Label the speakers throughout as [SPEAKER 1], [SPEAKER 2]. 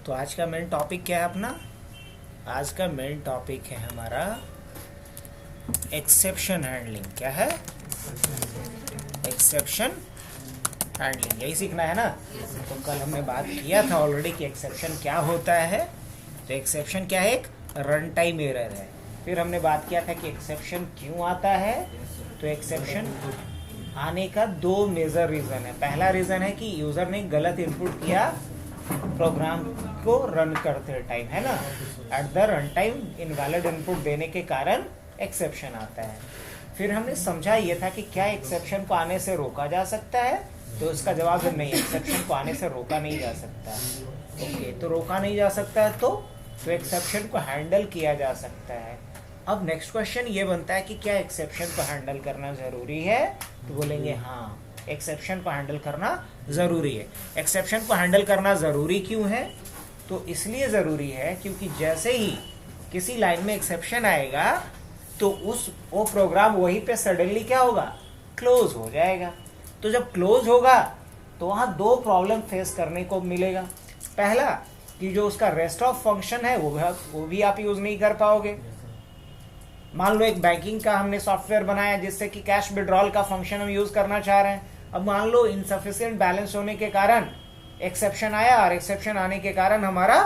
[SPEAKER 1] तो आज का मेन टॉपिक क्या है अपना? आज का मेन टॉपिक है हमारा एक्सेप्शन हैंडलिंग। क्या है? एक्सेप्शन हैंडलिंग, यही सीखना है ना। तो कल हमने बात किया था ऑलरेडी कि एक्सेप्शन क्या होता है। तो एक्सेप्शन क्या है? एक रन टाइम एरर है। फिर हमने बात किया था कि एक्सेप्शन क्यों आता है। तो एक्सेप्शन आने का दो मेजर रीज़न है। पहला रीज़न है कि यूज़र ने गलत इनपुट किया प्रोग्राम को रन करते टाइम, है ना। At the run time invalid input देने के कारण एक्सेप्शन आता है। फिर हमने समझा ये था कि क्या एक्सेप्शन को आने से रोका जा सकता है। तो इसका जवाब है नहीं, एक्सेप्शन को आने से रोका नहीं जा सकता। ओके, तो रोका नहीं जा सकता है तो एक्सेप्शन को हैंडल किया जा सकता है। अब नेक्स्ट क्वेश्चन ये बनता है कि क्या एक्सेप्शन को हैंडल करना ज़रूरी है। तो बोलेंगे हाँ, एक्सेप्शन को हैंडल करना ज़रूरी है। एक्सेप्शन को हैंडल करना ज़रूरी क्यों है? तो इसलिए ज़रूरी है क्योंकि जैसे ही किसी लाइन में एक्सेप्शन आएगा तो वो प्रोग्राम वहीं पे सडनली क्या होगा? क्लोज हो जाएगा। तो जब क्लोज होगा तो वहाँ दो प्रॉब्लम फेस करने को मिलेगा। पहला कि जो उसका रेस्ट ऑफ फंक्शन है वो भी आप यूज़ नहीं कर पाओगे। मान लो एक बैंकिंग का हमने सॉफ्टवेयर बनाया जिससे कि कैश विड्रॉल का फंक्शन हम यूज़ करना चाह रहे हैं। अब मान लो इनसफिशिएंट बैलेंस होने के कारण एक्सेप्शन आया और एक्सेप्शन आने के कारण हमारा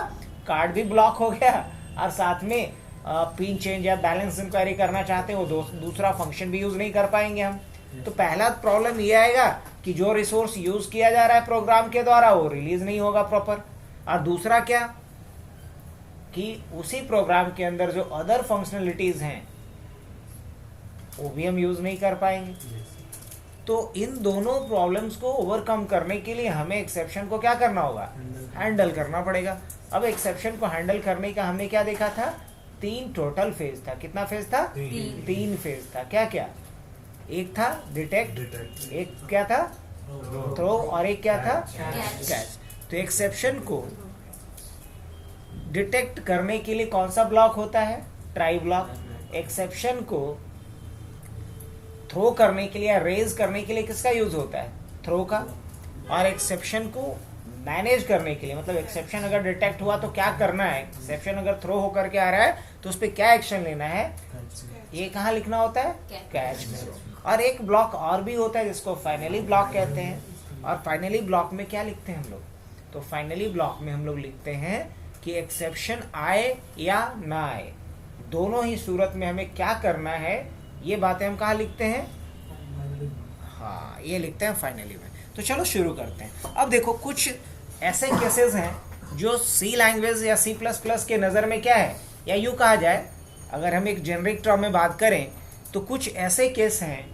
[SPEAKER 1] कार्ड भी ब्लॉक हो गया और साथ में पिन चेंज या बैलेंस इंक्वायरी करना चाहते हैं वो दूसरा फंक्शन भी यूज़ नहीं कर पाएंगे हम। तो पहला प्रॉब्लम ये आएगा कि जो रिसोर्स यूज़ किया जा रहा है प्रोग्राम के द्वारा वो रिलीज नहीं होगा प्रॉपर। और दूसरा क्या कि उसी प्रोग्राम के अंदर जो अदर फंक्शनलिटीज़ हैं वो भी हम यूज़ नहीं कर पाएंगे। तो इन दोनों प्रॉब्लम्स को ओवरकम करने के लिए हमें एक्सेप्शन को क्या करना होगा? हैंडल करना पड़ेगा। अब एक्सेप्शन को हैंडल करने का हमने क्या देखा था? 3 टोटल फेज था। कितना फेज था? 3 फेज था। क्या क्या? एक था डिटेक्ट, एक क्या था? थ्रो, और एक क्या था? कैच। तो एक्सेप्शन को डिटेक्ट करने के लिए कौन सा ब्लॉक होता है? Try block. एक्सेप्शन को थ्रो करने के लिए, रेज करने के लिए किसका यूज होता है? थ्रो का। और एक्सेप्शन को मैनेज करने के लिए, मतलब एक्सेप्शन अगर डिटेक्ट हुआ तो क्या करना है, एक्सेप्शन अगर थ्रो होकर के आ रहा है तो उस पर क्या एक्शन लेना है, ये कहाँ लिखना होता है? कैच में। और एक ब्लॉक और भी होता है जिसको फाइनली ब्लॉक कहते हैं। और फाइनली ब्लॉक में क्या लिखते हैं हम लोग? तो फाइनली ब्लॉक में हम लोग लिखते हैं कि एक्सेप्शन आए या ना आए, दोनों ही सूरत में हमें क्या करना है, ये बातें हम कहाँ लिखते हैं? हाँ, ये लिखते हैं फाइनली में। तो चलो शुरू करते हैं। अब देखो, कुछ ऐसे केसेस हैं जो सी लैंग्वेज या C++ के नज़र में क्या है, या यूँ कहा जाए अगर हम एक जेनरिक टर्म में बात करें तो कुछ ऐसे केस हैं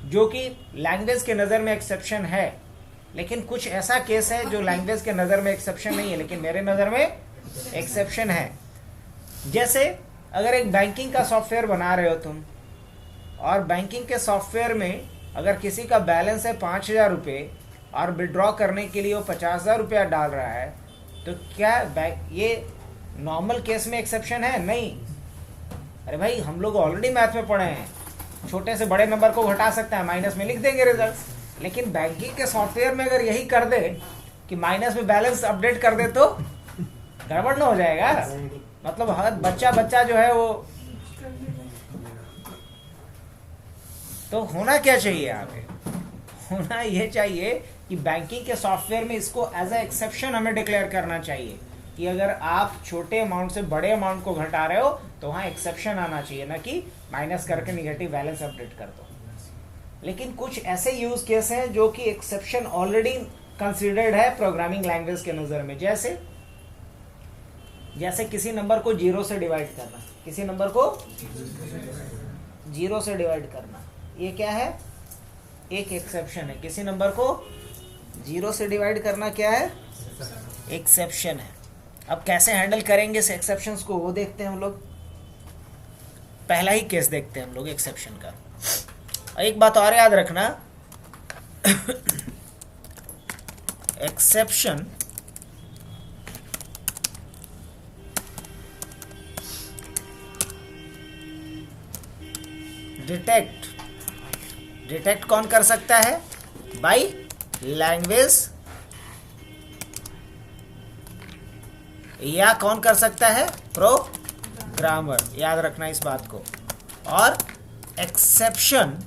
[SPEAKER 1] जो कि लैंग्वेज के नज़र में एक्सेप्शन है, लेकिन कुछ ऐसा केस है जो लैंग्वेज के नज़र में एक्सेप्शन नहीं है लेकिन मेरे नज़र में एक्सेप्शन है। जैसे अगर एक बैंकिंग का सॉफ्टवेयर बना रहे हो तुम, और बैंकिंग के सॉफ्टवेयर में अगर किसी का बैलेंस है 5,000 रुपये और विड्रॉ करने के लिए वो 50,000 रुपया डाल रहा है, तो क्या ये नॉर्मल केस में एक्सेप्शन है? नहीं। अरे भाई, हम लोग ऑलरेडी मैथ में पढ़े हैं, छोटे से बड़े नंबर को घटा सकते हैं, माइनस में लिख देंगे रिजल्ट। लेकिन बैंकिंग के सॉफ्टवेयर में अगर यही कर दे कि माइनस में बैलेंस अपडेट कर दे तो गड़बड़ ना हो जाएगा? मतलब हर बच्चा जो है वो, तो होना क्या चाहिए यहाँ पे? होना ये चाहिए कि बैंकिंग के सॉफ्टवेयर में इसको एज अ एक्सेप्शन हमें डिक्लेयर करना चाहिए कि अगर आप छोटे अमाउंट से बड़े अमाउंट को घटा रहे हो तो वहाँ एक्सेप्शन आना चाहिए, ना कि माइनस करके निगेटिव बैलेंस अपडेट कर दो। लेकिन कुछ ऐसे यूज केस हैं जो कि एक्सेप्शन ऑलरेडी कंसिडर्ड है प्रोग्रामिंग लैंग्वेज के नज़र में। जैसे किसी नंबर को 0 से डिवाइड करना, किसी नंबर को 0 से डिवाइड करना, ये क्या है? एक एक्सेप्शन है। किसी नंबर को 0 से डिवाइड करना क्या है? एक्सेप्शन है। अब कैसे हैंडल करेंगे इस एक्सेप्शंस को वो देखते हैं हम लोग। पहला ही केस देखते हैं हम लोग एक्सेप्शन का। एक बात और याद रखना, एक्सेप्शन डिटेक्ट कौन कर सकता है? बाय लैंग्वेज या कौन कर सकता है? प्रोग्रामर, याद रखना इस बात को। और एक्सेप्शन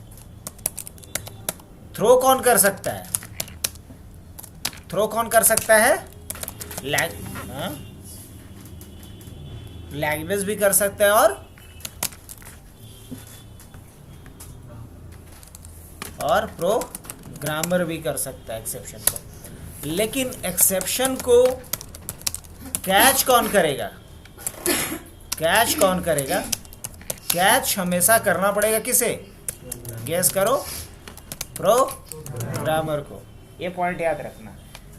[SPEAKER 1] थ्रो कौन कर सकता है? थ्रो कौन कर सकता है? लैंग्वेज भी कर सकता है और प्रोग्रामर भी कर सकता है एक्सेप्शन को। लेकिन एक्सेप्शन को कैच कौन करेगा? कैच कौन करेगा? कैच हमेशा करना पड़ेगा किसे? गेस करो। प्रोग्रामर को। ये पॉइंट याद रखना।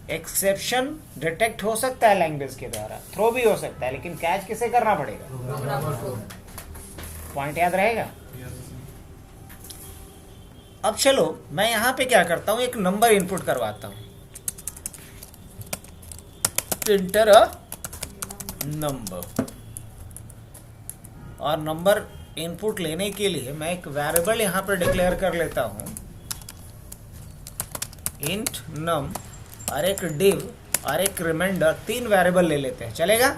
[SPEAKER 1] एक्सेप्शन डिटेक्ट हो सकता है लैंग्वेज के द्वारा, थ्रो भी हो सकता है, लेकिन कैच किसे करना पड़ेगा? पॉइंट याद रहेगा। अब चलो मैं यहां पे क्या करता हूं, एक नंबर इनपुट करवाता हूं। Inter a number. और नंबर इनपुट लेने के लिए मैं एक वेरिएबल यहां पर डिक्लेयर कर लेता हूं, इंट नम, और एक डिव और एक रिमाइंडर। 3 वेरिएबल ले लेते हैं, चलेगा?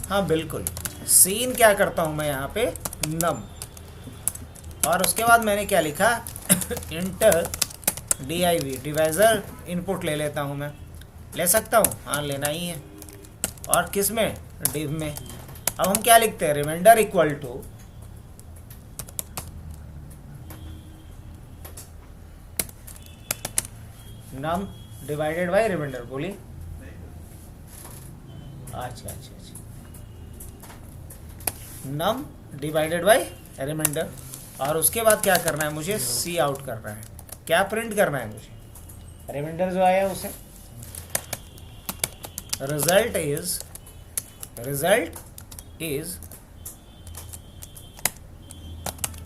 [SPEAKER 1] हाँ बिल्कुल। सीन क्या करता हूं मैं यहाँ पे? नम। और उसके बाद मैंने क्या लिखा? इंटर div, डिवाइजर इनपुट ले लेता हूं मैं। ले सकता हूं? हाँ लेना ही है। और किस में? डिव में। अब हम क्या लिखते हैं? Reminder equal to num divided by reminder. बोलिए। अच्छा। Num divided by reminder. और उसके बाद क्या करना है मुझे? सी आउट करना है। क्या प्रिंट करना है मुझे? रिमाइंडर जो आया उसे। रिजल्ट इज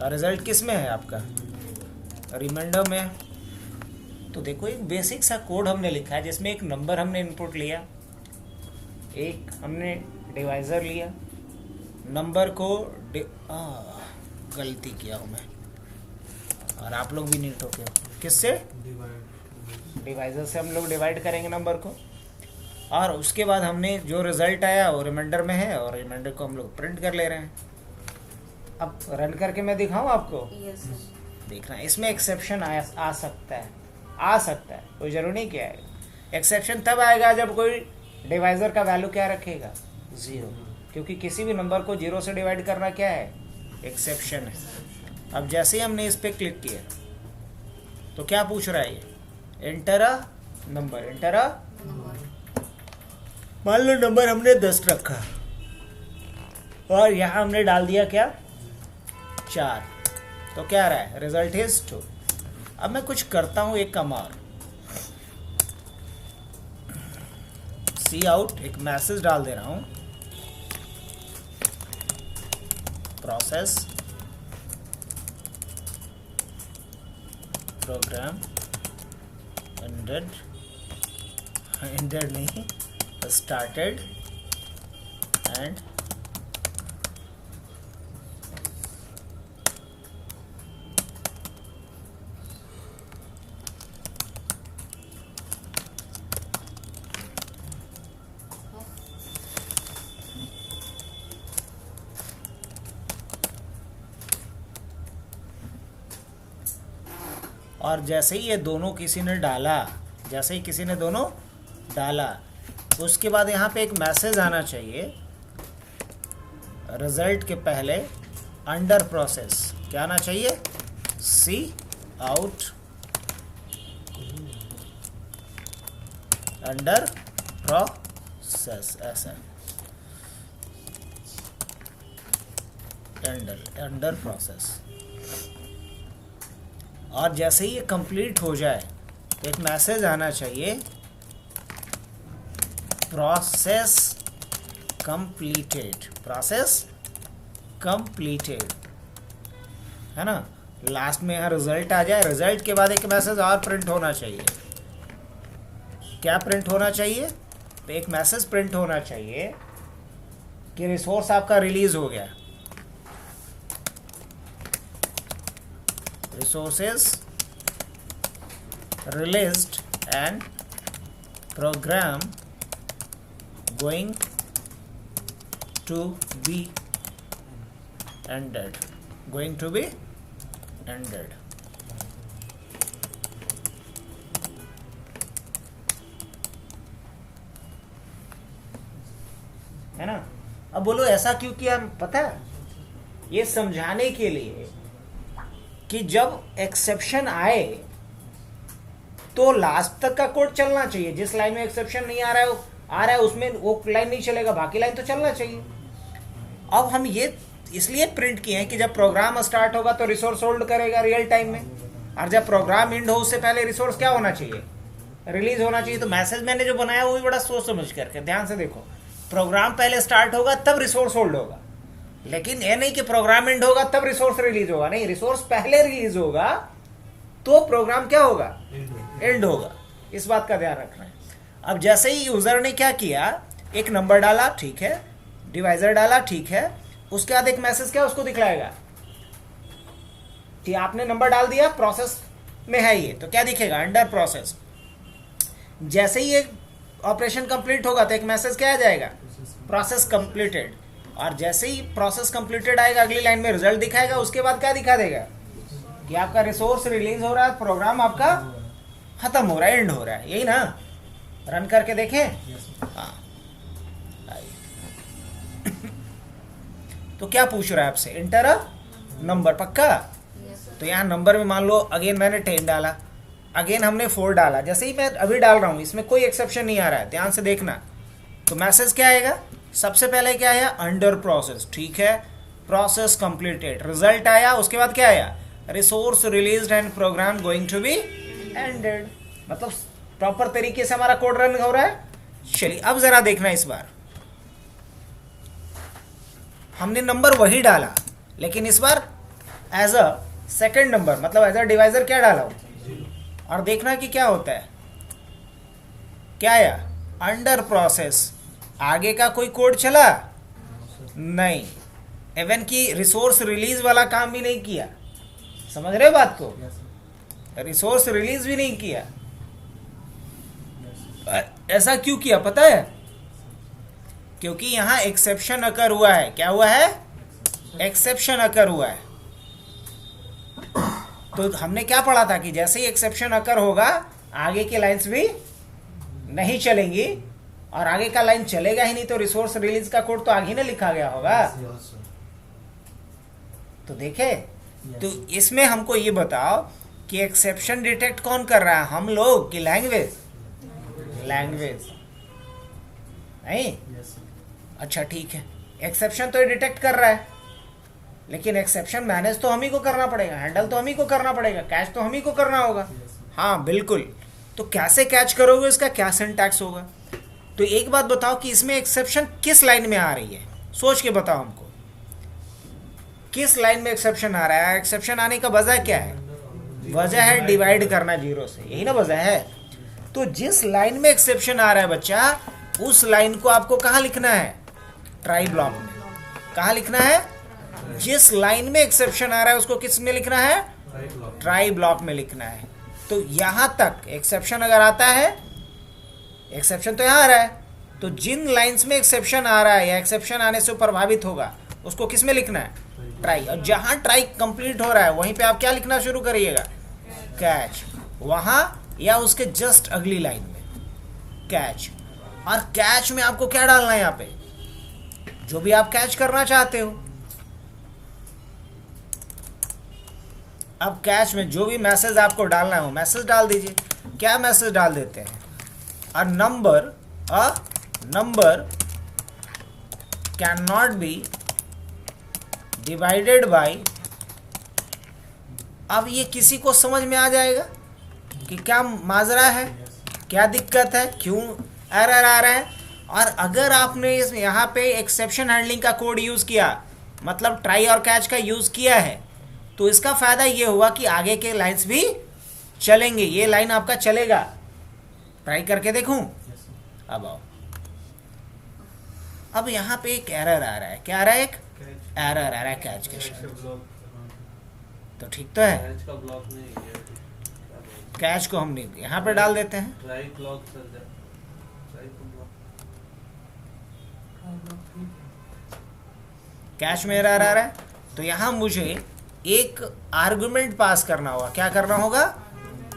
[SPEAKER 1] रिजल्ट किस में है आपका? रिमाइंडर में है। तो देखो एक बेसिक सा कोड हमने लिखा है जिसमें एक नंबर हमने इनपुट लिया, एक हमने डिवाइजर लिया, नंबर को गलती किया हूँ मैं, और आप लोग भी नहीं ठोके हो। किससे? डिवाइजर से हम लोग डिवाइड करेंगे नंबर को। और उसके बाद हमने जो रिजल्ट आया वो रिमाइंडर में है, और रिमाइंडर को हम लोग प्रिंट कर ले रहे हैं। अब रन करके मैं दिखाऊं आपको? देखना इसमें एक्सेप्शन आ सकता है, कोई जरूरी नहीं क्या है। एक्सेप्शन तब आएगा जब कोई डिवाइजर का वैल्यू क्या रखेगा? 0, क्योंकि किसी भी नंबर को 0 से डिवाइड करना क्या है? एक्सेप्शन है। अब जैसे ही हमने इस पे क्लिक किया तो क्या पूछ रहा है ये? Enter a number. मान लो नंबर हमने 10 रखा और यहाँ हमने डाल दिया क्या? 4। तो क्या आ रहा है? Result is 2। अब मैं कुछ करता हूं, एक कमाल, सी आउट, एक मैसेज डाल दे रहा हूं, प्रोसेस प्रोग्राम एंडेड नहीं, स्टार्टेड एंड और जैसे ही ये दोनों किसी ने डाला, उसके बाद यहाँ पे एक मैसेज आना चाहिए रिजल्ट के पहले, अंडर प्रोसेस। क्या आना चाहिए? सी आउट अंडर प्रोसेस, ऐसा अंडर प्रोसेस। और जैसे ही ये कंप्लीट हो जाए तो एक मैसेज आना चाहिए, प्रोसेस कंप्लीटेड, है ना। लास्ट में यहाँ रिजल्ट आ जाए, रिजल्ट के बाद एक मैसेज और प्रिंट होना चाहिए। क्या प्रिंट होना चाहिए? तो एक मैसेज प्रिंट होना चाहिए कि रिसोर्स आपका रिलीज हो गया, resources released and program going to be ended, going to be ended. है ना? अब बोलो ऐसा क्यों किया? पता है, ये समझाने के लिए कि जब एक्सेप्शन आए तो लास्ट तक का कोड चलना चाहिए. जिस लाइन में एक्सेप्शन नहीं आ रहा है उसमें वो लाइन नहीं चलेगा, बाकी लाइन तो चलना चाहिए. अब हम ये इसलिए प्रिंट किए हैं कि जब प्रोग्राम स्टार्ट होगा तो रिसोर्स होल्ड करेगा रियल टाइम में, और जब प्रोग्राम एंड हो उससे पहले रिसोर्स क्या होना चाहिए? रिलीज होना चाहिए. तो मैसेज मैंने जो बनाया वो भी बड़ा सोच समझ करके ध्यान से देखो. प्रोग्राम पहले स्टार्ट होगा तब रिसोर्स होल्ड होगा, लेकिन ये नहीं कि प्रोग्राम एंड होगा तब रिसोर्स रिलीज होगा. नहीं, रिसोर्स पहले रिलीज होगा तो प्रोग्राम क्या होगा? एंड होगा. इस बात का ध्यान रखना है. अब जैसे ही यूजर ने क्या किया, एक नंबर डाला, ठीक है, डिवाइजर डाला, ठीक है, उसके बाद एक मैसेज क्या उसको दिखलाएगा कि आपने नंबर डाल दिया, प्रोसेस में है ये, तो क्या दिखेगा? Under process. जैसे ही एक ऑपरेशन कंप्लीट होगा तो एक मैसेज क्या आ जाएगा? Process completed. और जैसे ही प्रोसेस कंप्लीटेड आएगा अगली लाइन में रिजल्ट दिखाएगा. उसके बाद क्या दिखा देगा कि आपका रिसोर्स रिलीज हो रहा है, प्रोग्राम आपका खत्म हो रहा है, एंड हो रहा है. यही ना? रन करके देखें. हाँ. तो क्या पूछ रहा है आपसे? Inter a number. पक्का? तो यहाँ नंबर में मान लो अगेन मैंने 10 डाला, अगेन हमने 4 डाला. जैसे ही मैं अभी डाल रहा हूँ इसमें कोई एक्सेप्शन नहीं आ रहा है, ध्यान से देखना. तो मैसेज क्या आएगा? सबसे पहले क्या आया? Under process. ठीक है, प्रोसेस कंप्लीटेड. रिजल्ट आया, उसके बाद क्या आया? Resource released and program going to be ended. मतलब प्रॉपर तरीके से हमारा कोड रन हो रहा है. चलिए अब जरा देखना, इस बार हमने नंबर वही डाला, लेकिन इस बार एज अ सेकेंड नंबर, मतलब एज अ डिवाइजर क्या डाला हूं. और देखना कि क्या होता है. क्या आया? Under process. आगे का कोई कोड चला? नहीं. इवन की रिसोर्स रिलीज वाला काम भी नहीं किया. समझ रहे हो बात को? रिसोर्स रिलीज भी नहीं किया. ऐसा क्यों किया पता है? क्योंकि यहां एक्सेप्शन अकर हुआ है. क्या हुआ है? एक्सेप्शन अकर हुआ है. तो हमने क्या पढ़ा था कि जैसे ही एक्सेप्शन अकर होगा आगे की लाइंस भी नहीं चलेंगी, और आगे का लाइन चलेगा ही नहीं तो रिसोर्स रिलीज का कोड तो आगे ना लिखा गया होगा. तो देखे, तो इसमें हमको ये बताओ कि एक्सेप्शन डिटेक्ट कौन कर रहा है? हम लोग कि लैंग्वेज? लैंग्वेज नहीं. अच्छा ठीक है, एक्सेप्शन तो ये डिटेक्ट कर रहा है, लेकिन एक्सेप्शन मैनेज तो हम ही को करना पड़ेगा, हैंडल तो हम ही को करना पड़ेगा, कैच तो हम ही को करना होगा. हाँ बिल्कुल. तो कैसे कैच करोगे, इसका क्या सिंटैक्स होगा? तो एक बात बताओ कि इसमें एक्सेप्शन किस लाइन में आ रही है? सोच के बताओ हमको, किस लाइन में एक्सेप्शन आ रहा है? एक्सेप्शन आने का वजह क्या है? वजह है डिवाइड करना 0 से, यही ना वजह है. तो जिस लाइन में एक्सेप्शन आ रहा है बच्चा, उस लाइन को आपको कहाँ लिखना है? ट्राई ब्लॉक में. कहाँ लिखना है? जिस लाइन में एक्सेप्शन आ रहा है उसको किस में लिखना है? ट्राई ब्लॉक में लिखना है. तो यहां तक एक्सेप्शन अगर आता है, एक्सेप्शन तो यहां आ रहा है, तो जिन लाइंस में एक्सेप्शन आ रहा है या एक्सेप्शन आने से प्रभावित होगा उसको किस में लिखना है? ट्राई. और जहां ट्राई कंप्लीट हो रहा है वहीं पे आप क्या लिखना शुरू करिएगा? कैच. वहां या उसके जस्ट अगली लाइन में कैच. और कैच में आपको क्या डालना है? यहाँ पे जो भी आप कैच करना चाहते हो. अब कैच में जो भी मैसेज आपको डालना है वो मैसेज डाल दीजिए. क्या मैसेज डाल देते हैं? A number can not be divided bye. अब ये किसी को समझ में आ जाएगा कि क्या माजरा है, क्या दिक्कत है, क्यों एरर आ रहा है. और अगर आपने यहाँ पे एक्सेप्शन हैंडलिंग का कोड यूज़ किया, मतलब ट्राई और कैच का यूज़ किया है, तो इसका फ़ायदा ये हुआ कि आगे के लाइंस भी चलेंगे. ये लाइन आपका चलेगा. ट्राई करके देखूं. अब आओ. अब यहाँ पे एक एरर आ रहा है. क्या आ रहा है? एक एरर आ रहा है कैच के साथ. तो ठीक तो है, कैच को हम नहीं यहाँ पे डाल देते हैं. कैश में एरर आ रहा है, तो यहाँ मुझे एक आर्गुमेंट पास करना होगा। क्या करना होगा?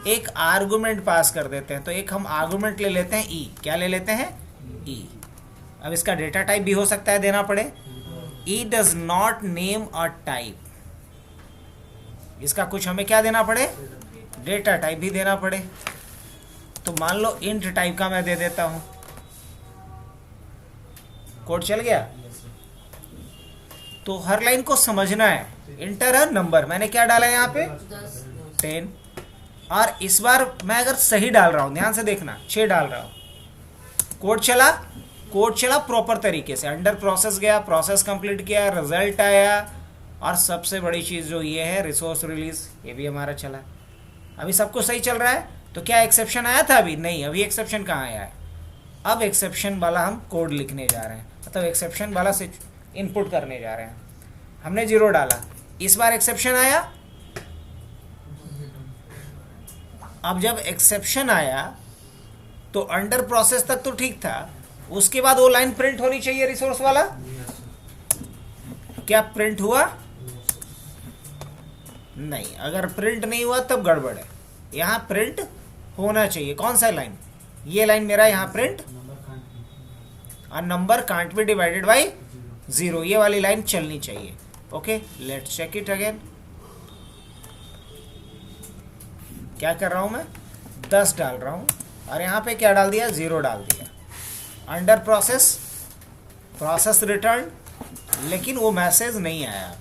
[SPEAKER 1] एक आर्गुमेंट पास कर देते हैं। तो एक हम आर्गुमेंट ले लेते हैं ई। क्या ले लेते हैं? ई। अब इसका डेटा टाइप भी हो सकता है देना पड़े। E does not name a type. इसका कुछ हमें क्या देना पड़े? डेटा टाइप भी देना पड़े। तो मान लो इंट टाइप का मैं दे देता हूं। कोड चल गया? तो हर लाइन को समझना है। इंटर है नंबर, मैंने क्या डाला है यहाँ पे? 10। और इस बार मैं अगर सही डाल रहा हूं, ध्यान से देखना, 6 डाल रहा हूं। कोड चला प्रॉपर तरीके से, अंडर प्रोसेस गया, प्रोसेस कंप्लीट किया, रिजल्ट आया, और सबसे बड़ी चीज जो ये है रिसोर्स रिलीज, ये भी हमारा चला। अभी सब कुछ सही चल रहा है। तो क्या एक्सेप्शन आया था? अभी नहीं। अभी एक्सेप्शन कहाँ आया है? अब एक्सेप्शन वाला हम कोड लिखने जा रहे हैं, मतलब एक्सेप्शन वाला से इनपुट करने जा रहे हैं। हमने 0 डाला, इस बार एक्सेप्शन आया। अब जब एक्सेप्शन आया तो अंडर प्रोसेस तक तो ठीक था, उसके बाद वो लाइन प्रिंट होनी चाहिए रिसोर्स वाला। क्या प्रिंट हुआ? नहीं। अगर प्रिंट नहीं हुआ तब गड़बड़ है। यहां प्रिंट होना चाहिए। कौन सा लाइन? ये लाइन मेरा यहां print, a number can't be divided by 0, ये वाली लाइन चलनी चाहिए। Okay, let's check it again. क्या कर रहा हूं मैं? 10 डाल रहा हूं, और यहां पे क्या डाल दिया? 0 डाल दिया। अंडर प्रोसेस, प्रोसेस रिटर्न, लेकिन वो मैसेज नहीं आया।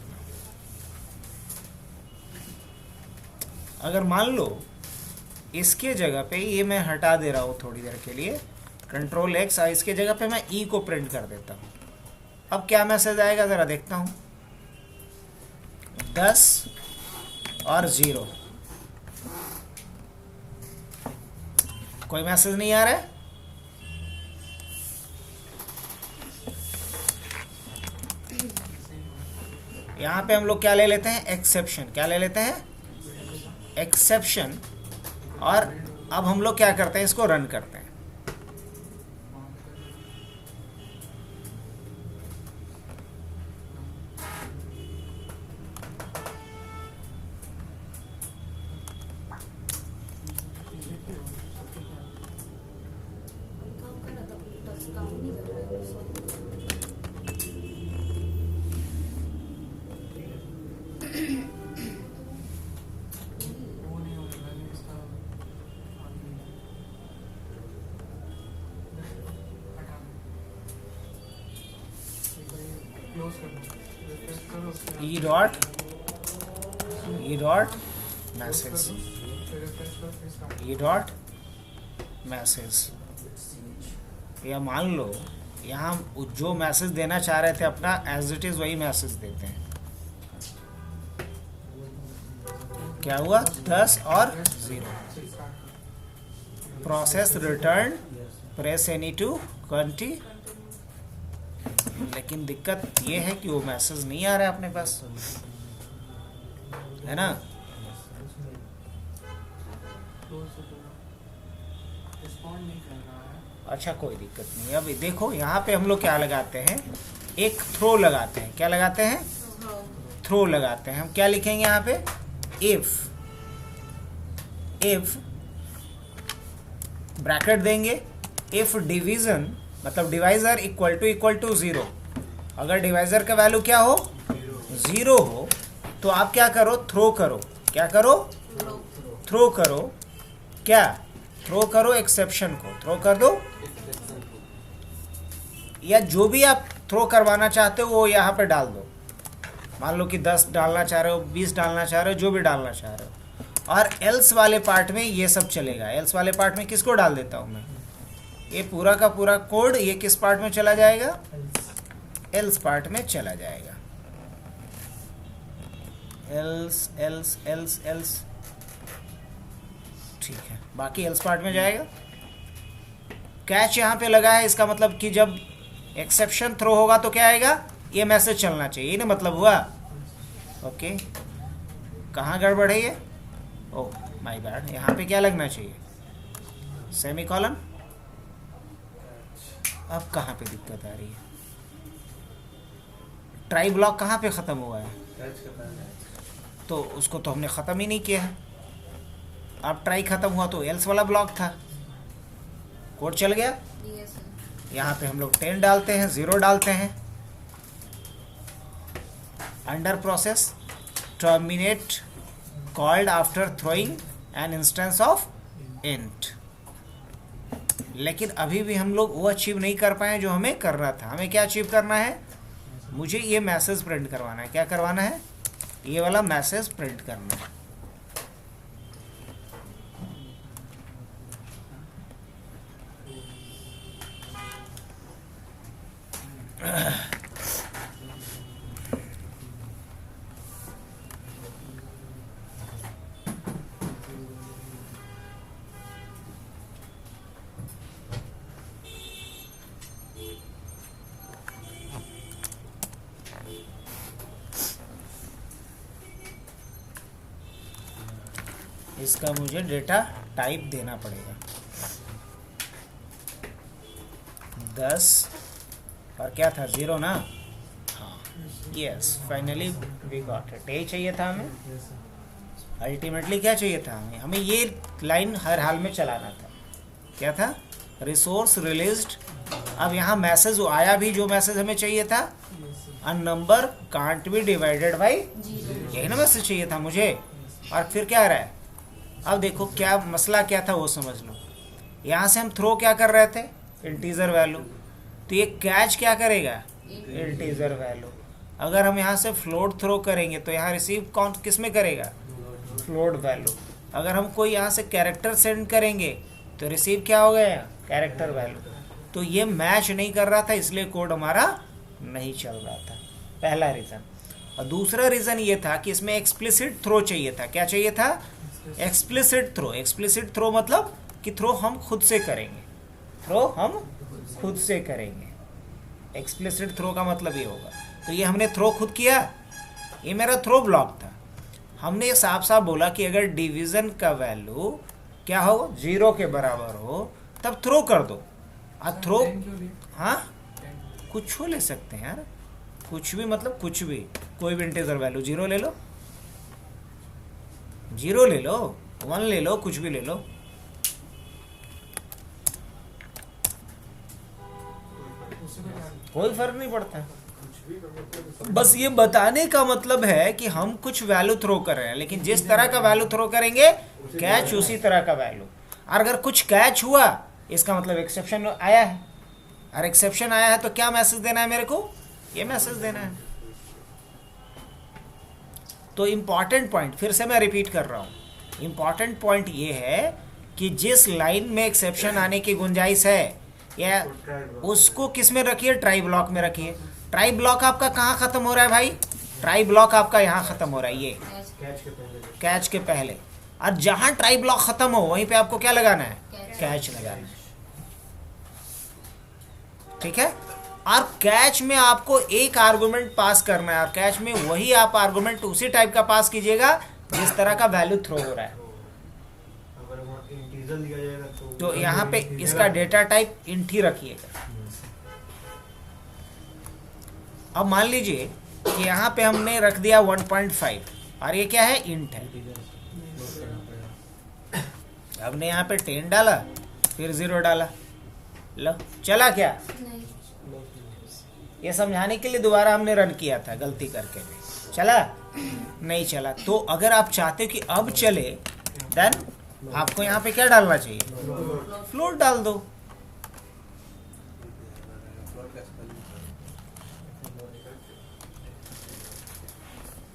[SPEAKER 1] अगर मान लो इसके जगह पे ये मैं हटा दे रहा हूँ थोड़ी देर के लिए, कंट्रोल X, और इसके जगह पे मैं E को प्रिंट कर देता हूँ। अब क्या मैसेज आएगा ज़रा देखता हूँ। 10 और 0, कोई मैसेज नहीं आ रहा है। यहाँ पे हम लोग क्या ले लेते हैं? एक्सेप्शन। क्या ले लेते हैं? एक्सेप्शन। और अब हम लोग क्या करते हैं? इसको रन करते हैं। E dot message, E dot message। या मान लो यहाँ जो मैसेज देना चाह रहे थे अपना एज इट इज वही मैसेज देते हैं। क्या हुआ? 10 और 0। Process return press any to continue. लेकिन दिक्कत ये है कि वो मैसेज नहीं आ रहा है अपने पास, है ना? अच्छा, कोई दिक्कत नहीं। अभी देखो यहाँ पे हम लोग क्या लगाते हैं? एक थ्रो लगाते हैं। क्या लगाते हैं? थ्रो लगाते हैं। हम क्या लिखेंगे यहाँ पे? इफ ब्रैकेट देंगे, इफ डिवीजन मतलब डिवाइजर इक्वल टू 0। अगर डिवाइजर का वैल्यू क्या हो? 0 हो, तो आप क्या करो? थ्रो करो। क्या करो? थ्रो करो। क्या? थ्रो करो एक्सेप्शन को, थ्रो कर दो, या जो भी आप थ्रो करवाना चाहते हो वो यहाँ पे डाल दो। मान लो कि 10 डालना चाह रहे हो, 20 डालना चाह रहे हो, जो भी डालना चाह रहे हो। और एल्स वाले पार्ट में ये सब चलेगा। एल्स वाले पार्ट में किसको डाल देता हूँ मैं? ये पूरा का पूरा कोड ये किस पार्ट में चला जाएगा? एल्स पार्ट में चला जाएगा। एल्स एल्स एल्स एल्स, ठीक है, बाकी एल्स पार्ट में जाएगा। कैच यहाँ पे लगा है, इसका मतलब कि जब एक्सेप्शन थ्रो होगा तो क्या आएगा? ये मैसेज चलना चाहिए, ये ना मतलब हुआ। ओके, कहाँ गड़बड़ है ये? ओह माय बैड, यहाँ पे क्या लगना चाहिए? सेमीकोलन। अब कहाँ पे दिक्कत आ रही है? ट्राई ब्लॉक कहाँ पे ख़त्म हुआ है? तो उसको तो हमने ख़त्म ही नहीं किया है। अब ट्राई ख़त्म हुआ तो एल्स वाला ब्लॉक था, कोड चल गया। यहाँ पे हम लोग 10 डालते हैं, 0 डालते हैं। Under process terminate called after throwing an instance of int. लेकिन अभी भी हम लोग वो अचीव नहीं कर पाए जो हमें करना था। हमें क्या अचीव करना है? मुझे ये मैसेज प्रिंट करवाना है। क्या करवाना है? ये वाला मैसेज प्रिंट करना है। इसका मुझे डेटा टाइप देना पड़ेगा 10 और क्या था 0 ना। हाँ yes, finally we got it. यही चाहिए था हमें। अल्टीमेटली क्या चाहिए था हमें? हमें ये लाइन हर हाल में चलाना था। क्या था? Resource released. अब यहाँ मैसेज आया भी जो मैसेज हमें चाहिए था, अ number can't be divided by, यही ना मैसेज चाहिए था मुझे। और फिर क्या आ रहा है? अब देखो क्या मसला क्या था वो समझ लो। यहाँ से हम थ्रो क्या कर रहे थे? Integer value. तो ये कैच क्या करेगा? Integer value. अगर हम यहाँ से फ्लोट थ्रो करेंगे तो यहाँ रिसीव कौन किस में करेगा? Float value. अगर हम कोई यहाँ से कैरेक्टर सेंड करेंगे तो रिसीव क्या हो गया? Character value. तो ये मैच नहीं कर रहा था, इसलिए कोड हमारा नहीं चल रहा था। पहला रीज़न। और दूसरा रीज़न ये था कि इसमें एक्सप्लिसिट थ्रो चाहिए था। क्या चाहिए था? Explicit throw. एक्सप्लिसिट थ्रो मतलब कि थ्रो हम खुद से करेंगे। थ्रो हम खुद से करेंगे। एक्सप्लिसिट थ्रो का मतलब ये होगा। तो ये हमने थ्रो खुद किया, ये मेरा थ्रो ब्लॉक था। हमने ये साफ साफ बोला कि अगर डिवीज़न का वैल्यू क्या हो 0 के बराबर हो तब थ्रो कर दो। थ्रो हाँ कुछ ले सकते हैं यार, कुछ भी मतलब कुछ भी, कोई भी इंटीजर वैल्यू 0 ले लो, 0 ले लो, 1 ले लो, कुछ भी ले लो। कोई फर्क नहीं पड़ता। बस ये बताने का मतलब है कि हम कुछ वैल्यू थ्रो कर रहे हैं, लेकिन जिस तरह का वैल्यू थ्रो करेंगे कैच उसी तरह का वैल्यू। और अगर कुछ कैच हुआ इसका मतलब एक्सेप्शन आया है, और एक्सेप्शन आया है तो क्या मैसेज देना है मेरे को? ये मैसेज देना है। तो इम्पॉर्टेंट पॉइंट फिर से मैं रिपीट कर रहा हूँ। इम्पॉर्टेंट पॉइंट ये है कि जिस लाइन में एक्सेप्शन आने की गुंजाइश है या उसको किस में रखिए? ट्राई ब्लॉक में रखिए। ट्राई ब्लॉक आपका कहाँ ख़त्म हो रहा है भाई? ट्राई ब्लॉक आपका यहाँ ख़त्म हो रहा है, ये कैच के पहले। और जहाँ ट्राई ब्लॉक ख़त्म हो वहीं पे आपको क्या लगाना है? कैच लगाना है। ठीक है। और कैच में आपको एक आर्गुमेंट पास करना है, और कैच में वही आप आर्गुमेंट उसी टाइप का पास कीजिएगा जिस तरह का वैल्यू थ्रो हो रहा है। तो यहाँ पे इसका डेटा टाइप इंट ही रखिएगा। अब मान लीजिए कि यहाँ पे हमने रख दिया 1.5 और ये क्या है? इंट है। हमने यहाँ पे 10 डाला, फिर 0 डाला, लो चला क्या? ये समझाने के लिए दोबारा हमने रन किया था गलती करके भी। चला? नहीं चला। तो अगर आप चाहते हो कि अब चले देन आपको यहाँ पे क्या डालना चाहिए? फ्लोट डाल दो।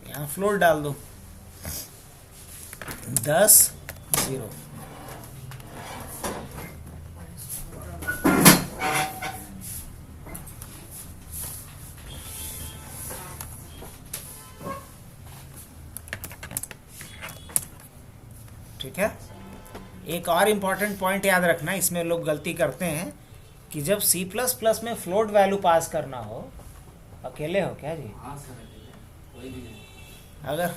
[SPEAKER 1] यहाँ फ्लोट डाल दो 10 0। ठीक है। एक और इम्पॉर्टेंट पॉइंट याद रखना, इसमें लोग गलती करते हैं कि जब C++ में फ्लोट वैल्यू पास करना हो, अकेले हो क्या जी? अगर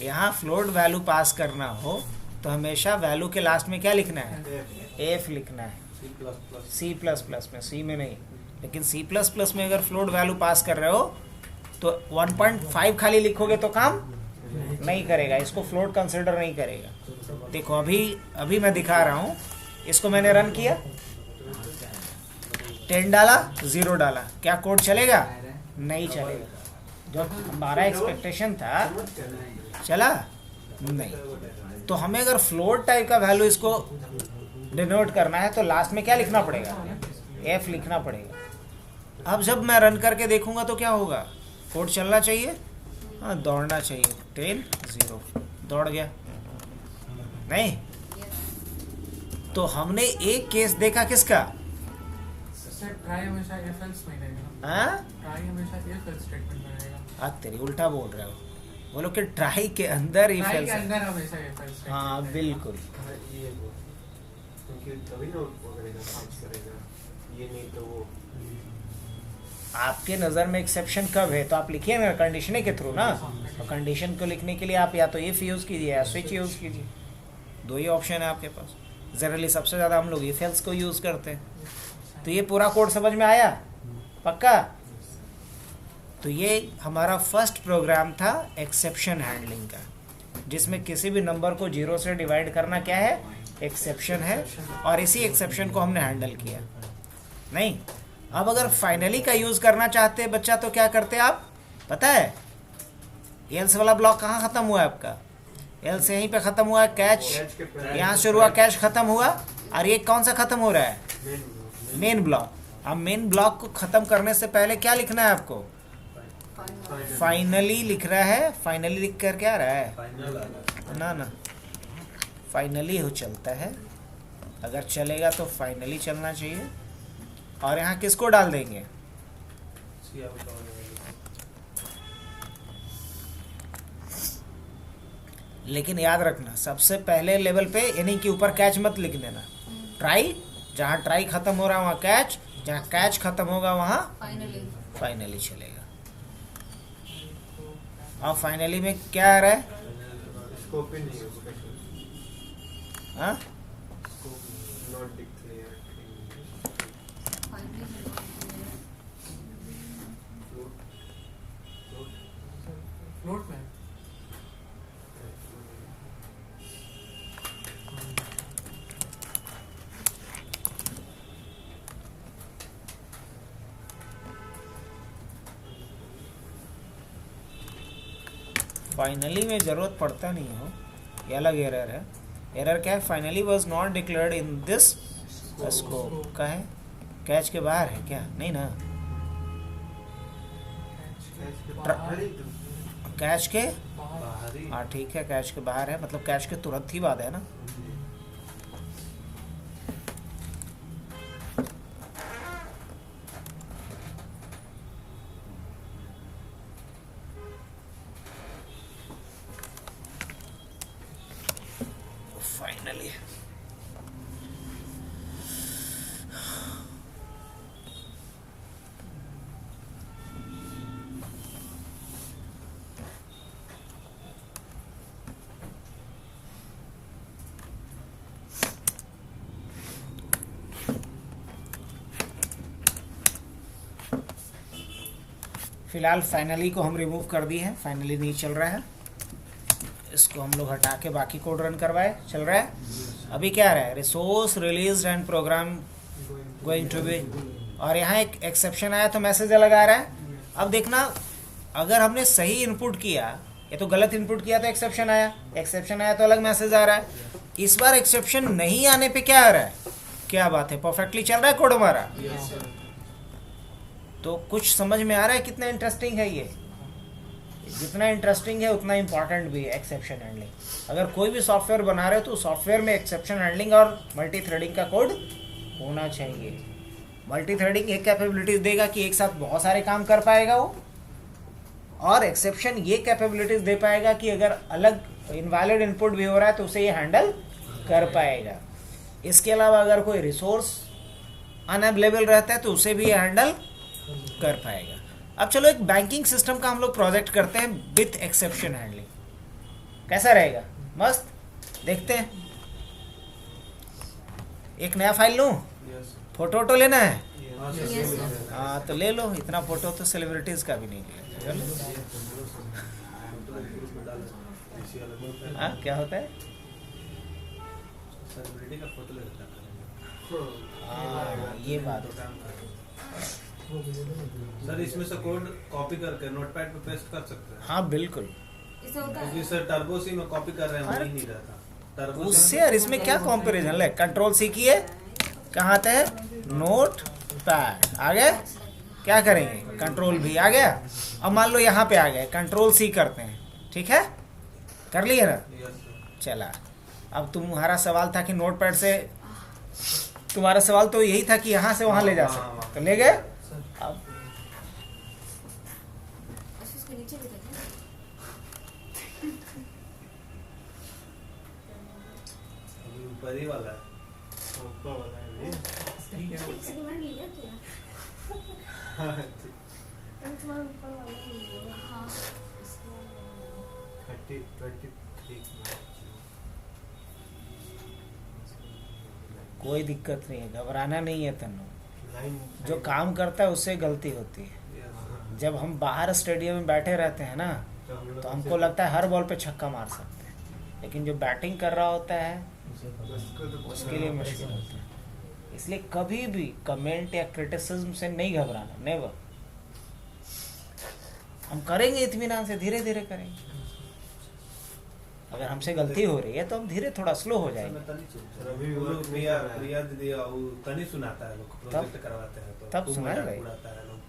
[SPEAKER 1] यहाँ फ्लोट वैल्यू पास करना हो तो हमेशा वैल्यू के लास्ट में क्या लिखना है? एफ लिखना है। C++ में, C में नहीं। लेकिन C++ में अगर फ्लोट वैल्यू पास कर रहे हो तो 1.5 खाली लिखोगे तो काम नहीं करेगा, इसको फ्लोट कंसिडर नहीं करेगा। देखो अभी मैं दिखा रहा हूँ, इसको मैंने रन किया, 10 डाला 0 डाला, क्या कोड चलेगा? नहीं चलेगा। जो हमारा एक्सपेक्टेशन था चला नहीं। तो हमें अगर फ्लोट टाइप का वैल्यू इसको डिनोट करना है तो लास्ट में क्या लिखना पड़ेगा? एफ लिखना पड़ेगा। अब जब मैं रन करके देखूंगा तो क्या होगा? कोड चलना चाहिए, हाँ दौड़ना चाहिए। 10 0 दौड़ गया नहीं। तो हमने एक केस देखा किसका? तेरी उल्टा बोल रहे हो, बोलो कि ट्राई के अंदर ही फेल। हाँ बिल्कुल, आपके नज़र में एक्सेप्शन कब है तो आप लिखिए ना कंडीशन के थ्रू ना। और कंडीशन को लिखने के लिए आप या तो इफ यूज़ कीजिए या स्विच यूज़ कीजिए, दो ही ऑप्शन है आपके पास। जनरली सबसे ज़्यादा हम लोग इफ एल्स को यूज़ करते हैं। तो ये पूरा कोड समझ में आया? पक्का? तो ये हमारा फर्स्ट प्रोग्राम था एक्सेप्शन हैंडलिंग का, जिसमें किसी भी नंबर को 0 से डिवाइड करना क्या है? एक्सेप्शन है। और इसी एक्सेप्शन को हमने हैंडल किया नहीं। अब अगर फाइनली का यूज़ करना चाहते हैं बच्चा तो क्या करते हैं आप? पता है एल्स वाला ब्लॉक कहाँ ख़त्म हुआ है आपका? एल्स यहीं पे ख़त्म हुआ है, कैच यहाँ शुरू हुआ, कैच ख़त्म हुआ, और ये कौन सा ख़त्म हो रहा है? Main block. अब मेन ब्लॉक को ख़त्म करने से पहले क्या लिखना है आपको? फाइनली लिख रहा है। फाइनली लिख कर क्या रहा है? ना फाइनली हो चलता है। अगर चलेगा तो फाइनली चलना चाहिए। और यहाँ किसको डाल देंगे? लेकिन याद रखना सबसे पहले लेवल पे यानी कि ऊपर कैच मत लिख देना। ट्राई, जहाँ ट्राई खत्म हो रहा है वहाँ कैच, जहाँ कैच खत्म होगा वहाँ फाइनली चलेगा। और फाइनली में क्या आ रहा है? हाँ फाइनली में ज़रूरत पड़ता नहीं हो, ये अलग एरर है। एरर क्या है? Finally was not declared in this scope का है। कैच के बाहर है क्या? नहीं ना, कैच के हाँ ठीक है, कैच के बाहर है, मतलब कैच के तुरंत ही बाद है ना। फाइनली फिलहाल फाइनली को हम रिमूव कर दिए हैं, फाइनली नहीं चल रहा है। इसको हम लोग हटा के बाकी कोड रन करवाए, चल रहा है। अभी क्या रहा है? Resource release and program going to be, और यहाँ एक एक्सेप्शन आया तो मैसेज अलग आ रहा है। अब देखना, अगर हमने सही इनपुट किया या तो गलत इनपुट किया तो एक्सेप्शन आया, एक्सेप्शन आया तो अलग मैसेज आ रहा है। इस बार एक्सेप्शन नहीं आने पे क्या आ रहा है? क्या बात है, परफेक्टली चल रहा है कोड हमारा। तो कुछ समझ में आ रहा है कितना इंटरेस्टिंग है ये? जितना इंटरेस्टिंग है उतना इंपॉर्टेंट भी है एक्सेप्शन हैंडलिंग। अगर कोई भी सॉफ्टवेयर बना रहे हो तो सॉफ्टवेयर में एक्सेप्शन हैंडलिंग और मल्टी थ्रेडिंग का कोड होना चाहिए। मल्टी थ्रेडिंग एक कैपेबिलिटीज देगा कि एक साथ बहुत सारे काम कर पाएगा वो, और एक्सेप्शन ये कैपेबिलिटीज दे पाएगा कि अगर अलग इनवैलिड इनपुट भी हो रहा है तो उसे ये हैंडल कर पाएगा। इसके अलावा अगर कोई रिसोर्स अनअवेलेबल रहता है तो उसे भी ये हैंडल कर पाएगा। अब चलो एक बैंकिंग सिस्टम का हम लोग प्रोजेक्ट करते हैं विथ एक्सेप्शन हैंडलिंग, कैसा रहेगा? मस्त, देखते हैं। एक नया फाइल लूँ, फोटो वोटो लेना है, हाँ तो ले लो, इतना फोटो तो सेलिब्रिटीज का भी नहीं लिया। चलो हाँ क्या होता है?
[SPEAKER 2] सेलिब्रिटी का फोटो ले लेता है।
[SPEAKER 1] हाँ ये बात है।
[SPEAKER 2] सर इसमें से कोड कॉपी करके नोटपैड पे पेस्ट कर सकते हैं।
[SPEAKER 1] हाँ बिल्कुल,
[SPEAKER 2] क्योंकि सर टर्बो सी में कॉपी कर रहे हैं, वही नहीं रहता टर्बो
[SPEAKER 1] उससे और इसमें क्या कंपैरिजन? ले कंट्रोल सी की है, कहाँ आता है? नोट पैड आ गया। क्या करेंगे? कंट्रोल भी आ गया। अब मान लो यहाँ पे आ गए, कंट्रोल सी करते हैं, ठीक है, कर लिया ना? चला। अब तुम्हारा सवाल था कि नोट पैड से, तुम्हारा सवाल तो यही था कि यहाँ से वहाँ ले जा सकते, तो ले गए। अब
[SPEAKER 2] ऊपर ही वाला है।
[SPEAKER 1] कोई दिक्कत नहीं है, घबराना नहीं है तन्नू। जो काम करता है उससे गलती होती है। जब हम बाहर स्टेडियम में बैठे रहते हैं ना, तो हमको लगता है हर बॉल पे छक्का मार सकते हैं, लेकिन जो बैटिंग कर रहा होता है उसके लिए मुश्किल होता है। इसलिए कभी भी कमेंट या क्रिटिसिज्म से नहीं घबराना, नेवर। हम करेंगे इत्मीनान से, धीरे धीरे करेंगे। अगर हमसे गलती हो रही है तो हम धीरे थोड़ा स्लो हो जाएंगे।
[SPEAKER 2] प्रिया दीदी तनी सुनाता है, लोग प्रोजेक्ट करवाते हैं तो
[SPEAKER 1] तब सुनाए भाई,
[SPEAKER 2] उड़ाता है लोग।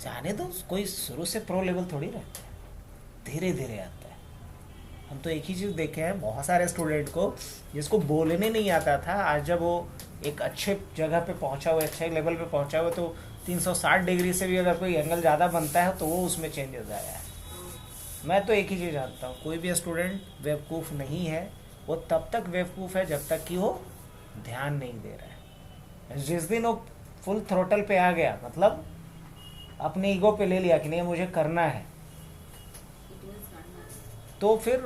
[SPEAKER 1] जाने दो, कोई शुरू से प्रो लेवल थोड़ी रहता है, धीरे धीरे आता है। हम तो एक ही चीज़ देखे हैं, बहुत सारे स्टूडेंट को जिसको बोलने नहीं आता था, आज जब वो एक अच्छे जगह पे पहुंचा हुआ, अच्छे लेवल पे पहुंचा हुआ, तो 360 डिग्री से भी अगर कोई एंगल ज़्यादा बनता है तो वो उसमें चेंजेस आया है। मैं तो एक ही चीज़ जानता हूँ, कोई भी स्टूडेंट बेवकूफ़ नहीं है। वो तब तक बेवकूफ़ है जब तक कि वो ध्यान नहीं दे रहा है। जिस दिन वो फुल थ्रोटल पे आ गया, मतलब अपने ईगो पे ले लिया कि नहीं मुझे करना है, तो फिर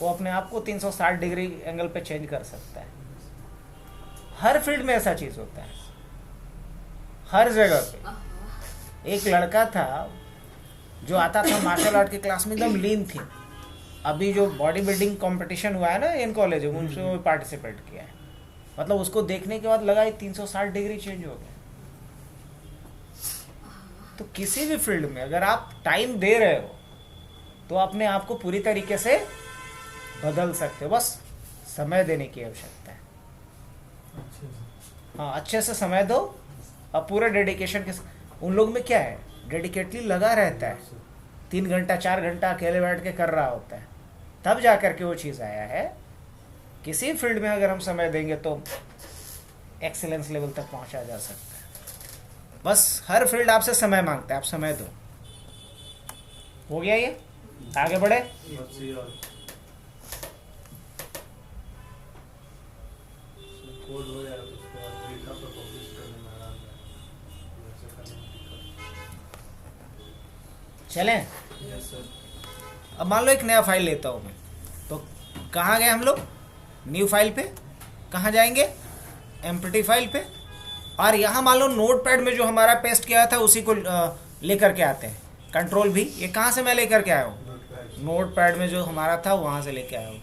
[SPEAKER 1] वो अपने आप को 360 डिग्री एंगल पे चेंज कर सकता है। हर फील्ड में ऐसा चीज़ होता है, हर जगह पे। एक लड़का था जो आता था मार्शल आर्ट की क्लास में, एकदम लीन थी। अभी जो बॉडी बिल्डिंग कंपटीशन हुआ है ना इन कॉलेज में, उनसे पार्टिसिपेट किया है। मतलब उसको देखने के बाद लगा 360 डिग्री चेंज हो गया। तो किसी भी फील्ड में अगर आप टाइम दे रहे हो तो अपने आप को पूरी तरीके से बदल सकते हो, बस समय देने की आवश्यकता है। हाँ अच्छे से समय दो और पूरे डेडिकेशन के। उन लोग में क्या है, डेडिकेटली लगा रहता है, 3 घंटा 4 घंटा अकेले बैठ के कर रहा होता है, तब जा कर के वो चीज़ आया है। किसी फील्ड में अगर हम समय देंगे तो एक्सीलेंस लेवल तक पहुंचा जा सकता है। बस हर फील्ड आपसे समय मांगता है, आप समय दो। हो गया ये, आगे बढ़े।
[SPEAKER 2] कोड हो जाएगा तो उसके बाद GitHub पे पब्लिश करने में आराम है।
[SPEAKER 1] चलें।
[SPEAKER 2] Yes sir.
[SPEAKER 1] अब मान लो एक नया फाइल लेता हूँ मैं, तो कहाँ गए हम लोग? न्यू फाइल पे। कहाँ जाएंगे? एम्प्टी फाइल पे। और यहाँ मान लो नोटपैड में जो हमारा पेस्ट किया था उसी को लेकर के आते हैं। कंट्रोल भी, ये कहाँ से मैं लेकर के आया हूँ? नोटपैड में जो हमारा था वहाँ से लेके आया हूँ।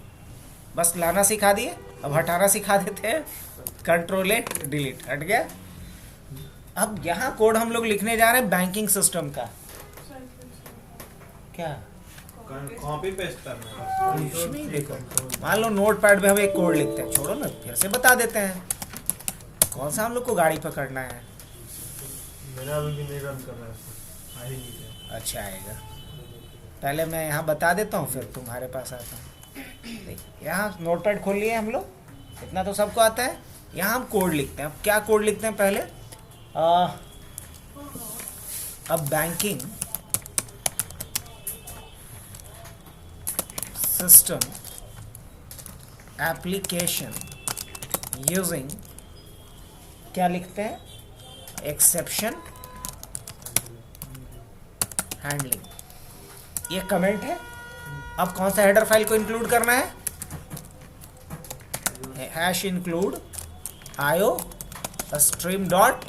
[SPEAKER 1] बस लाना सिखा दिए, अब हटाना सिखा देते हैं। कंट्रोल ए डिलीट, हट गया। अब यहाँ कोड हम लोग लिखने जा रहे हैं बैंकिंग सिस्टम का। क्या
[SPEAKER 2] कॉपी पेस्ट करना है।
[SPEAKER 1] देखो मान लो नोटपैड में हम एक कोड लिखते हैं, छोड़ो ना फिर से बता देते हैं। कौन सा हम लोग को गाड़ी पकड़ना है?
[SPEAKER 2] मेरा अभी भी नहीं रन कर रहा है, आ ही नहीं रहा।
[SPEAKER 1] अच्छा आएगा, पहले मैं यहाँ बता देता हूँ फिर तुम्हारे पास आता हूँ। देखिए यहाँ नोटपैड खोल लिए हम लोग, इतना तो सबको आता है। यहाँ हम कोड लिखते हैं। अब क्या कोड लिखते हैं पहले? अब बैंकिंग सिस्टम एप्लीकेशन यूजिंग, क्या लिखते हैं? Exception handling. ये कमेंट है। अब कौन सा हेडर फाइल को इंक्लूड करना है? Hash include IO stream dot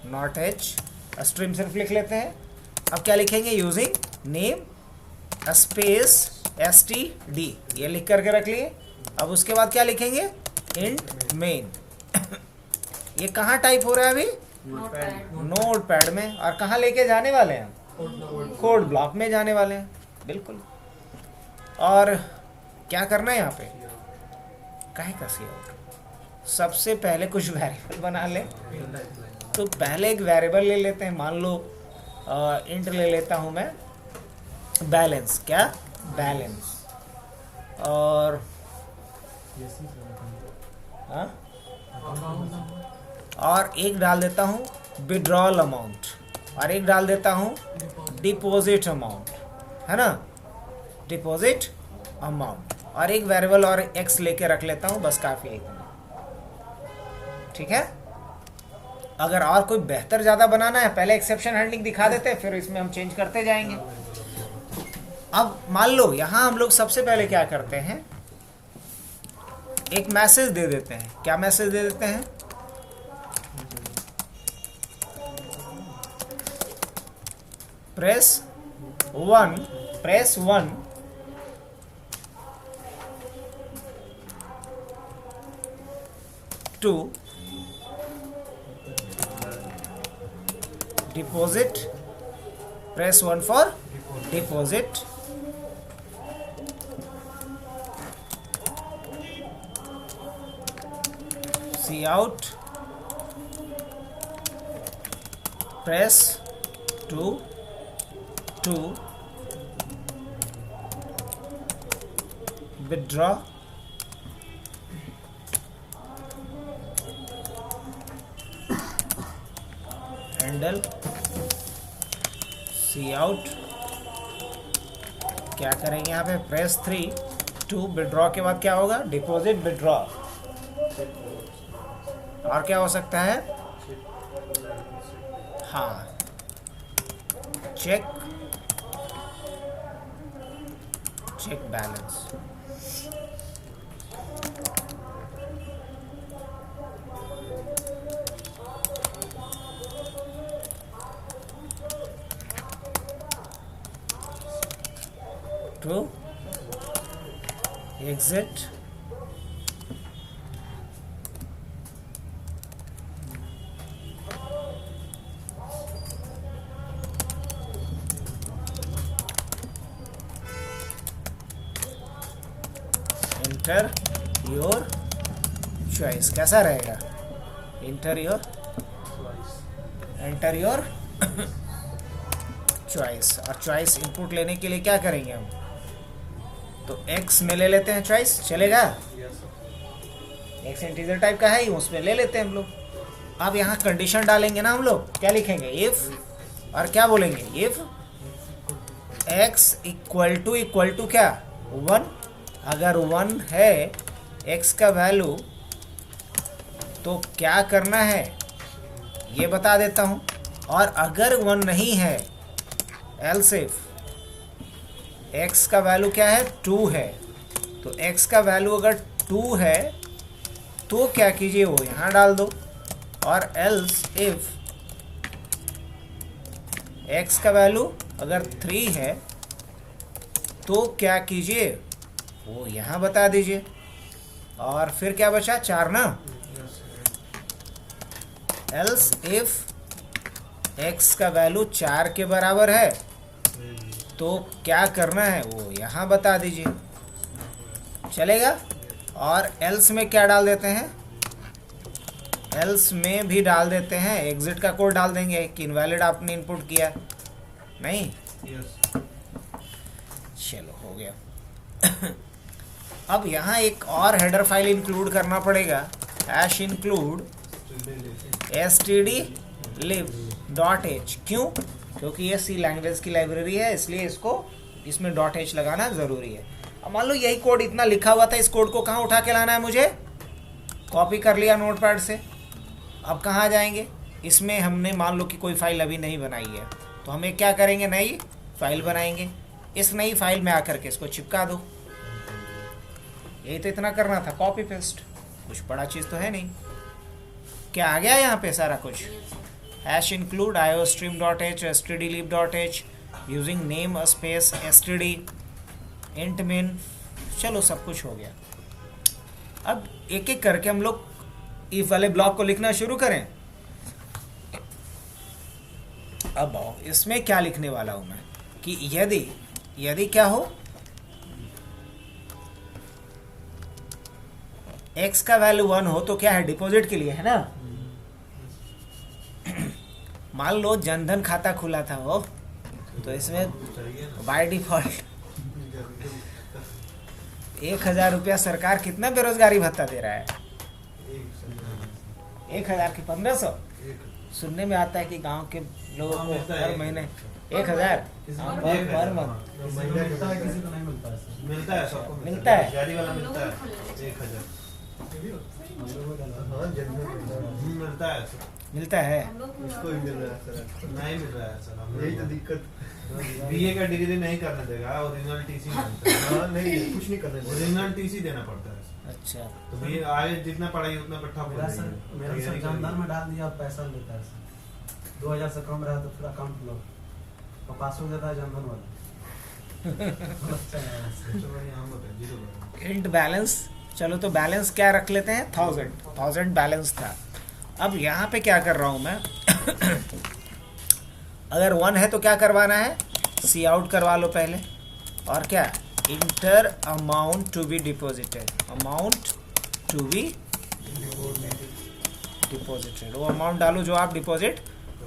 [SPEAKER 1] not H, stream सिर्फ लिख लेते हैं। अब क्या लिखेंगे, यूजिंग नेम स्पेस std, ये लिख करके रख लिए। अब उसके बाद क्या लिखेंगे, इंट मेन। ये कहाँ टाइप हो रहा है अभी, नोट पैड में, और कहाँ लेके जाने वाले हैं, कोड ब्लॉक में जाने वाले हैं, बिल्कुल। और क्या करना है यहाँ पे, काहे का सीआउट, सबसे पहले कुछ वेरिएबल बना ले। तो पहले एक वेरिएबल ले लेते हैं, मान लो इंट ले लेता हूँ मैं बैलेंस, क्या बैलेंस, और हाँ, और एक डाल देता हूँ विड्रॉल अमाउंट, और एक डाल देता हूँ डिपॉजिट अमाउंट, है ना, डिपॉजिट अमाउंट, और एक वेरिएबल और एक्स लेके रख लेता हूँ, बस काफ़ी है, ठीक है। अगर और कोई बेहतर ज़्यादा बनाना है, पहले एक्सेप्शन हैंडलिंग दिखा देते हैं, फिर इसमें हम चेंज करते जाएंगे। अब मान लो यहाँ हम लोग सबसे पहले क्या करते हैं, एक मैसेज दे देते हैं। क्या मैसेज दे देते हैं, press 1 to deposit, press 1 for deposit, cout, press 2 to withdraw, handle, cout, क्या करेंगे यहाँ पे, प्रेस 3 टू विड्रॉ के बाद क्या होगा, डिपॉजिट विड्रॉ, और क्या हो सकता है, हाँ, check balance. To exit, enter your choice. कैसा रहेगा, इंटर योर चॉइस, और चॉइस इनपुट लेने के लिए क्या करेंगे हम, तो x में ले लेते हैं चॉइस, चलेगा, x इंटीजर टाइप का है ही, उसमें ले लेते हैं हम लोग। अब यहाँ कंडीशन डालेंगे ना हम लोग, क्या लिखेंगे, इफ, और क्या बोलेंगे, इफ x इक्वल टू क्या, 1, अगर 1 है x का वैल्यू तो क्या करना है ये बता देता हूँ, और अगर 1 नहीं है, एल्स इफ x का वैल्यू क्या है, 2 है, तो x का वैल्यू अगर 2 है तो क्या कीजिए, वो यहाँ डाल दो, और एल्स इफ x का वैल्यू अगर 3 है तो क्या कीजिए, वो यहाँ बता दीजिए। और फिर क्या बचा, 4 ना, एल्स इफ x का वैल्यू 4 के बराबर है तो क्या करना है, वो यहाँ बता दीजिए, चलेगा। और एल्स में क्या डाल देते हैं, एल्स में भी डाल देते हैं, एग्जिट का कोड डाल देंगे कि इनवैलिड आपने इनपुट किया, नहीं, चलो हो गया। अब यहाँ एक और हेडर फाइल इंक्लूड करना पड़ेगा, हैश इंक्लूड stdlib.h, क्यों, क्योंकि ये सी लैंग्वेज की लाइब्रेरी है, इसलिए इसको इसमें .h लगाना ज़रूरी है। अब मान लो यही कोड इतना लिखा हुआ था, इस कोड को कहाँ उठा के लाना है मुझे, कॉपी कर लिया नोटपैड से। अब कहाँ जाएंगे, इसमें हमने मान लो कि कोई फाइल अभी नहीं बनाई है, तो हमें क्या करेंगे, नई फाइल बनाएंगे, इस नई फाइल में आकर के इसको चिपका दो। यही तो इतना करना था, कॉपी पेस्ट, कुछ बड़ा चीज़ तो है नहीं। क्या आ गया यहाँ पे सारा कुछ? Hash include iostream.h stdlib.h using name space std int min, चलो सब कुछ हो गया। अब एक एक करके हम लोग if वाले ब्लॉक को लिखना शुरू करें। अब आओ इसमें क्या लिखने वाला हूं मैं कि यदि क्या हो, x का वैल्यू 1 हो तो क्या है, डिपॉजिट के लिए है ना। मान लो जनधन खाता खुला था वो, तो इसमें बाय डिफॉल्ट 1000 रुपया सरकार कितना बेरोजगारी भत्ता दे रहा है? 1000 की 1500। सुनने में आता है कि गांव के लोगों को हर महीने 1000 पर मंथ
[SPEAKER 3] मिलता है, किसी को नहीं मिलता है।
[SPEAKER 2] मिलता है, सबको
[SPEAKER 1] मिलता है।
[SPEAKER 2] गाड़ी वाला मिलता है 1000। मिलता है सर।
[SPEAKER 1] मिलता है।
[SPEAKER 3] इसको ही मिल रहा है सर।
[SPEAKER 2] नहीं मिल रहा है सर,
[SPEAKER 3] यही तो दिक्कत।
[SPEAKER 2] बीए का डिग्री नहीं करने देगा, ओरिजिनल टीसी मांगता है।
[SPEAKER 3] हाँ नहीं, कुछ नहीं करने देगा।
[SPEAKER 2] ओरिजिनल टीसी देना पड़ता है।
[SPEAKER 1] अच्छा,
[SPEAKER 2] तो बीए आगे जितना पढ़ाई उतना बैठा
[SPEAKER 4] मेरा सर जनधन में डाल दिया, पैसा लेता है सर। 2000 से कम रहा तो फिर अकाउंट ब्लॉक और पासबुक देता है जनधन वाला।
[SPEAKER 1] इंट बैलेंस, चलो तो बैलेंस क्या रख लेते हैं, 1000 बैलेंस था। अब यहाँ पे क्या कर रहा हूँ मैं अगर 1 है तो क्या करवाना है, सी आउट करवा लो पहले, और क्या, enter amount to be deposited, amount to be deposited, वो अमाउंट डालो जो आप डिपॉजिट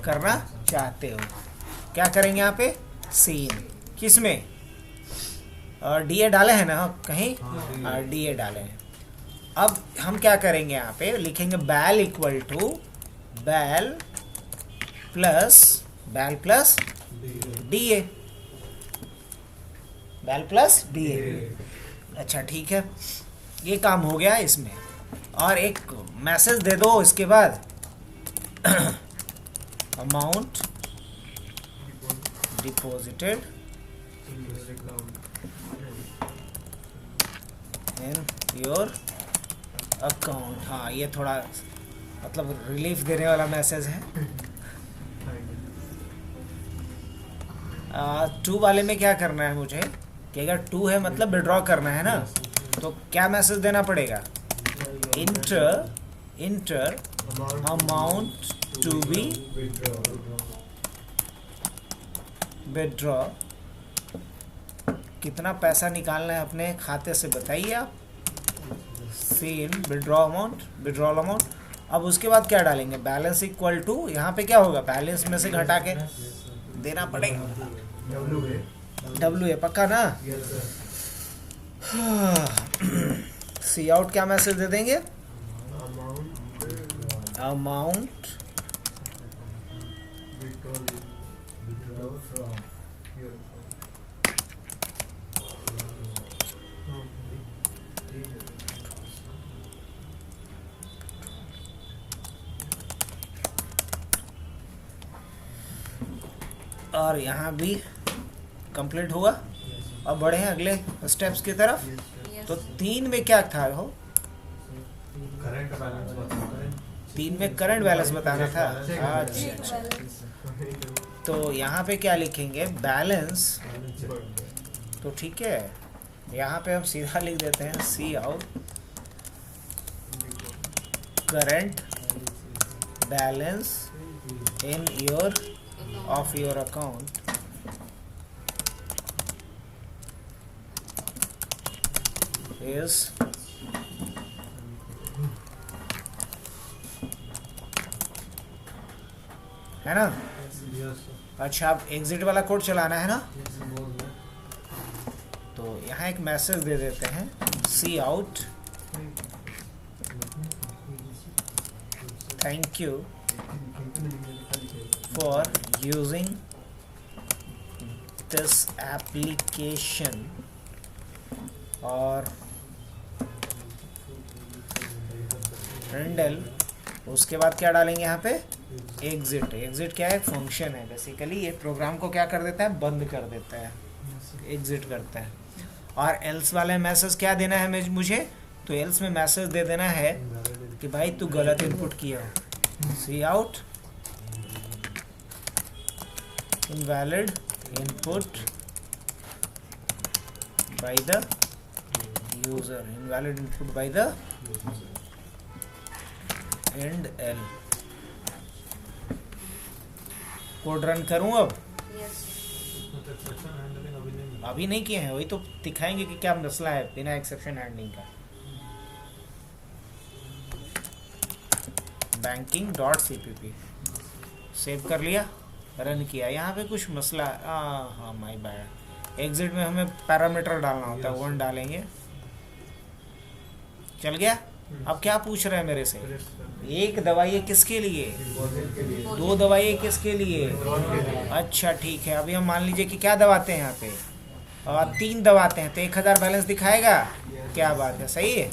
[SPEAKER 1] करना चाहते हो। क्या करेंगे यहाँ पे, सीन किस में, और डीए डाले हैं ना कहीं, डीए डाले हैं। अब हम क्या करेंगे, यहाँ पे लिखेंगे बैल इक्वल टू बैल प्लस डीए, बैल प्लस डीए। अच्छा ठीक है, ये काम हो गया इसमें। और एक मैसेज दे दो इसके बाद amount deposited in your account. हाँ, ये थोड़ा मतलब रिलीफ देने वाला मैसेज है। 2 वाले में क्या करना है मुझे, कि अगर 2 है मतलब विड्रॉ करना है ना, तो क्या मैसेज देना पड़ेगा, enter amount to be withdraw. कितना पैसा निकालना है अपने खाते से बताइए आप, सीन विड्रॉल अमाउंट। अब उसके बाद क्या डालेंगे, बैलेंस इक्वल टू, यहाँ पे क्या होगा, बैलेंस में से घटा के देना पड़ेगा, डब्ल्यू ए पक्का ना। सी आउट क्या मैसेज दे देंगे, अमाउंट और यहाँ भी कंप्लीट हुआ। अब बढ़े हैं अगले स्टेप्स की तरफ। तो 3 में क्या था हो,
[SPEAKER 2] करंट बैलेंस बताओ।
[SPEAKER 1] 3 में करंट बैलेंस बताना था। अच्छा, तो यहाँ पे क्या लिखेंगे, बैलेंस। तो ठीक है, यहाँ पे हम सीधा लिख देते हैं C out current balance in your of your account is है ना। अच्छा, अब एग्जिट वाला कोड चलाना है ना, तो यहाँ एक मैसेज दे देते हैं, C out thank you for using this application, और हैंडल। उसके बाद क्या डालेंगे यहाँ पे, एग्जिट क्या है, फंक्शन है बेसिकली। ये प्रोग्राम को क्या कर देता है, बंद कर देता है, एग्जिट करता है। और एल्स वाले मैसेज क्या देना है मुझे, तो एल्स में मैसेज दे देना है कि भाई तू गलत इनपुट किया हो, सी out invalid input by the user, invalid input by the end L. Code run करूं अब? अभी नहीं किए हैं, वही तो दिखाएंगे कि क्या मसला है बिना एक्सेप्शन हैंडलिंग का। बैंकिंग डॉट CPP सेव कर लिया, रन किया। यहाँ पे कुछ मसला, हाँ माय बैड। एग्जिट में हमें पैरामीटर डालना होता है, 1 डालेंगे। चल गया। अब क्या पूछ रहे हैं मेरे से? एक दवाई है किसके लिए? 2 दवाई किसके लिए? अच्छा ठीक है। अभी हम मान लीजिए कि क्या दबाते हैं यहाँ पे, और 3 दबाते हैं तो 1000 बैलेंस दिखाएगा। क्या बात है, सही है।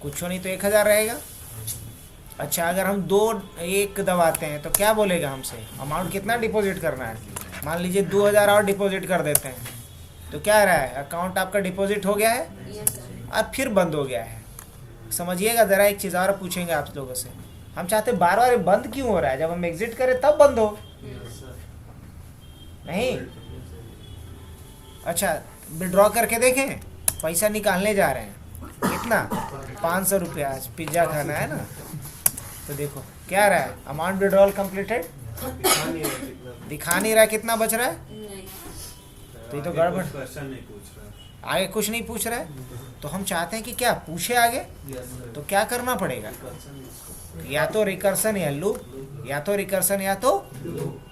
[SPEAKER 1] कुछ नहीं तो 1000 रहेगा। अच्छा अगर हम 1 दबाते हैं तो क्या बोलेगा हमसे? अमाउंट कितना डिपॉजिट करना है? मान लीजिए 2000 और डिपॉजिट कर देते हैं तो क्या रहा है? अकाउंट आपका डिपॉजिट हो गया है और फिर बंद हो गया है। समझिएगा ज़रा, एक चीज़ और पूछेंगे आप लोगों से। हम चाहते बार बार बंद क्यों हो रहा है? जब हम एग्जिट करें तब बंद हो, नहीं? अच्छा विड्रॉ करके देखें, पैसा निकालने जा रहे हैं, कितना? 500 रुपया। आज पिज्ज़ा खाना है ना, तो देखो क्या रहा है? अमाउंट विड्रॉल कंप्लीटेड दिखा नहीं रहा है। कितना बच रहा है? तो ये तो गड़बड़।
[SPEAKER 2] क्वेश्चन नहीं पूछ रहा,
[SPEAKER 1] आगे कुछ नहीं पूछ रहा है। तो हम चाहते हैं कि क्या पूछे आगे, तो क्या करना पड़ेगा? या तो रिकर्सन या लूप, या तो रिकर्सन या तो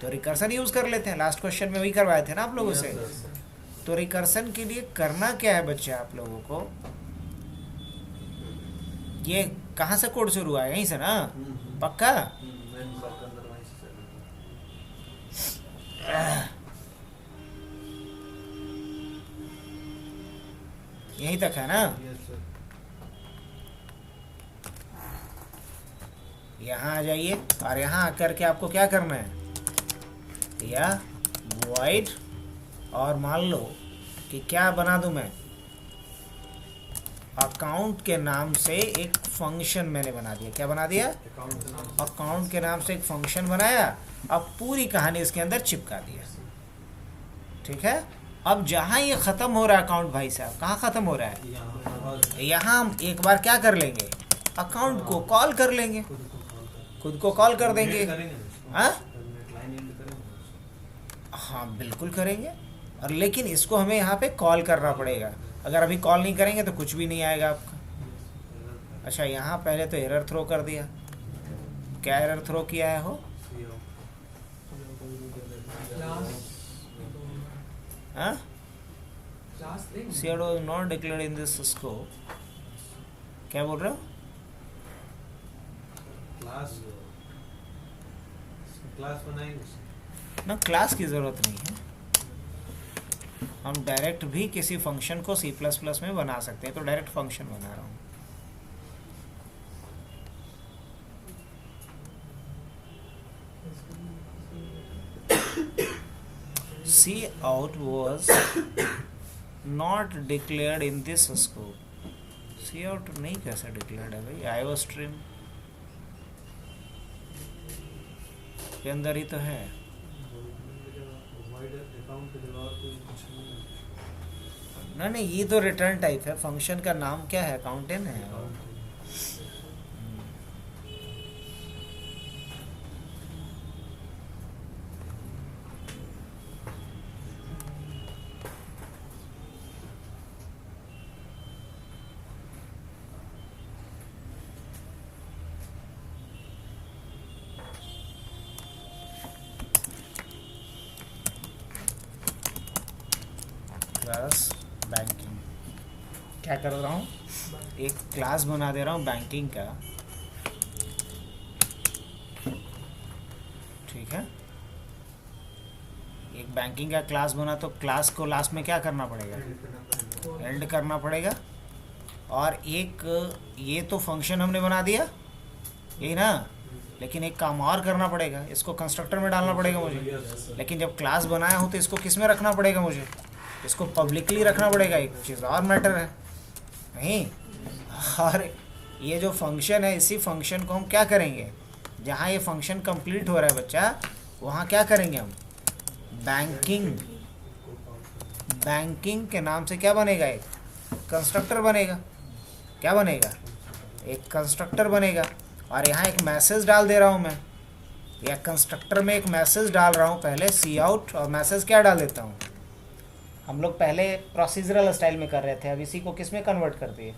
[SPEAKER 1] रिकर्सन यूज कर लेते हैं। लास्ट क्वेश्चन में वही करवाए थे ना आप लोगों से। तो रिकर्सन के लिए करना क्या है बच्चे आप लोगों को? ये कहाँ से कोड शुरू हुआ है? यहीं से ना, पक्का? यहीं तक है ना? यहाँ आ जाइए और यहाँ आकर के आपको क्या करना है? या void, और मान लो कि क्या बना दूं मैं? अकाउंट के नाम से एक फंक्शन मैंने बना दिया। क्या बना दिया? अकाउंट के नाम से एक फंक्शन बनाया। अब पूरी कहानी इसके अंदर चिपका दिया। ठीक है। अब जहाँ ये ख़त्म हो रहा है अकाउंट, भाई साहब कहाँ ख़त्म हो रहा है? यहाँ हम एक बार क्या कर लेंगे? अकाउंट को कॉल कर लेंगे, खुद को कॉल कर देंगे। हाँ बिल्कुल करेंगे। और लेकिन इसको हमें यहाँ पे कॉल करना पड़ेगा। अगर अभी कॉल नहीं करेंगे तो कुछ भी नहीं आएगा आपका। अच्छा यहाँ पहले तो एरर थ्रो कर दिया। क्या एरर थ्रो किया है हो? COD was not declared in this scope. क्या बोल रहे हो?
[SPEAKER 2] क्लास बनाएंगे
[SPEAKER 1] ना, क्लास की ज़रूरत नहीं है। हम डायरेक्ट भी किसी फंक्शन को C++ में बना सकते हैं। तो डायरेक्ट फंक्शन बना रहा हूँ। Cout was not declared in this scope. Cout नहीं कैसे डिक्लेयर्ड है भाई? IOStream के अंदर ही तो है। नहीं, ये तो रिटर्न टाइप है। फंक्शन का नाम क्या है? अकाउंटेंट है। क्लास बैंकिंग क्या कर रहा हूँ? एक क्लास बना दे रहा हूँ बैंकिंग का। ठीक है। एक बैंकिंग का क्लास बना तो क्लास को लास्ट में क्या करना पड़ेगा? एंड करना पड़ेगा। और एक ये तो फंक्शन हमने बना दिया, यही ना? लेकिन एक काम और करना पड़ेगा, इसको कंस्ट्रक्टर में डालना पड़ेगा मुझे। लेकिन जब क्लास बनाया हो तो इसको किस में रखना पड़ेगा मुझे? इसको पब्लिकली रखना पड़ेगा। एक चीज़ और मैटर है, नहीं? और ये जो फंक्शन है, इसी फंक्शन को हम क्या करेंगे? जहाँ ये फंक्शन कंप्लीट हो रहा है बच्चा, वहाँ क्या करेंगे हम? बैंकिंग के नाम से क्या बनेगा? एक कंस्ट्रक्टर बनेगा। क्या बनेगा? एक कंस्ट्रक्टर बनेगा। और यहाँ एक मैसेज डाल दे रहा हूँ मैं, या कंस्ट्रक्टर में एक मैसेज डाल रहा हूँ पहले सी आउट, और मैसेज क्या डाल देता हूँ? हम लोग पहले प्रोसीजरल स्टाइल में कर रहे थे, अब इसी को किस में कन्वर्ट कर दिए?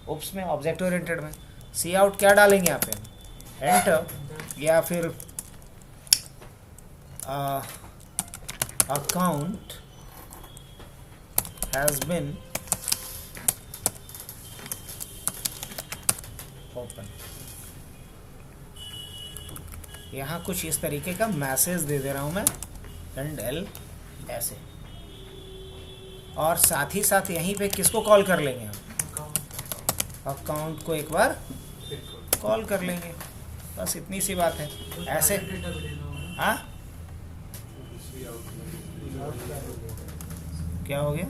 [SPEAKER 1] ओप्स में, ऑब्जेक्ट ओरिएंटेड में। सी आउट क्या डालेंगे यहाँ पे? एंटर, या फिर अकाउंट हैज़ बिन ओपन। यहाँ कुछ इस तरीके का मैसेज दे दे रहा हूँ मैं, एंड एल ऐसे। और साथ ही साथ यहीं पे किसको कॉल कर लेंगे हम? अकाउंट को एक बार कॉल कर लेंगे, बस इतनी सी बात है। ऐसे हाँ, क्या हो गया?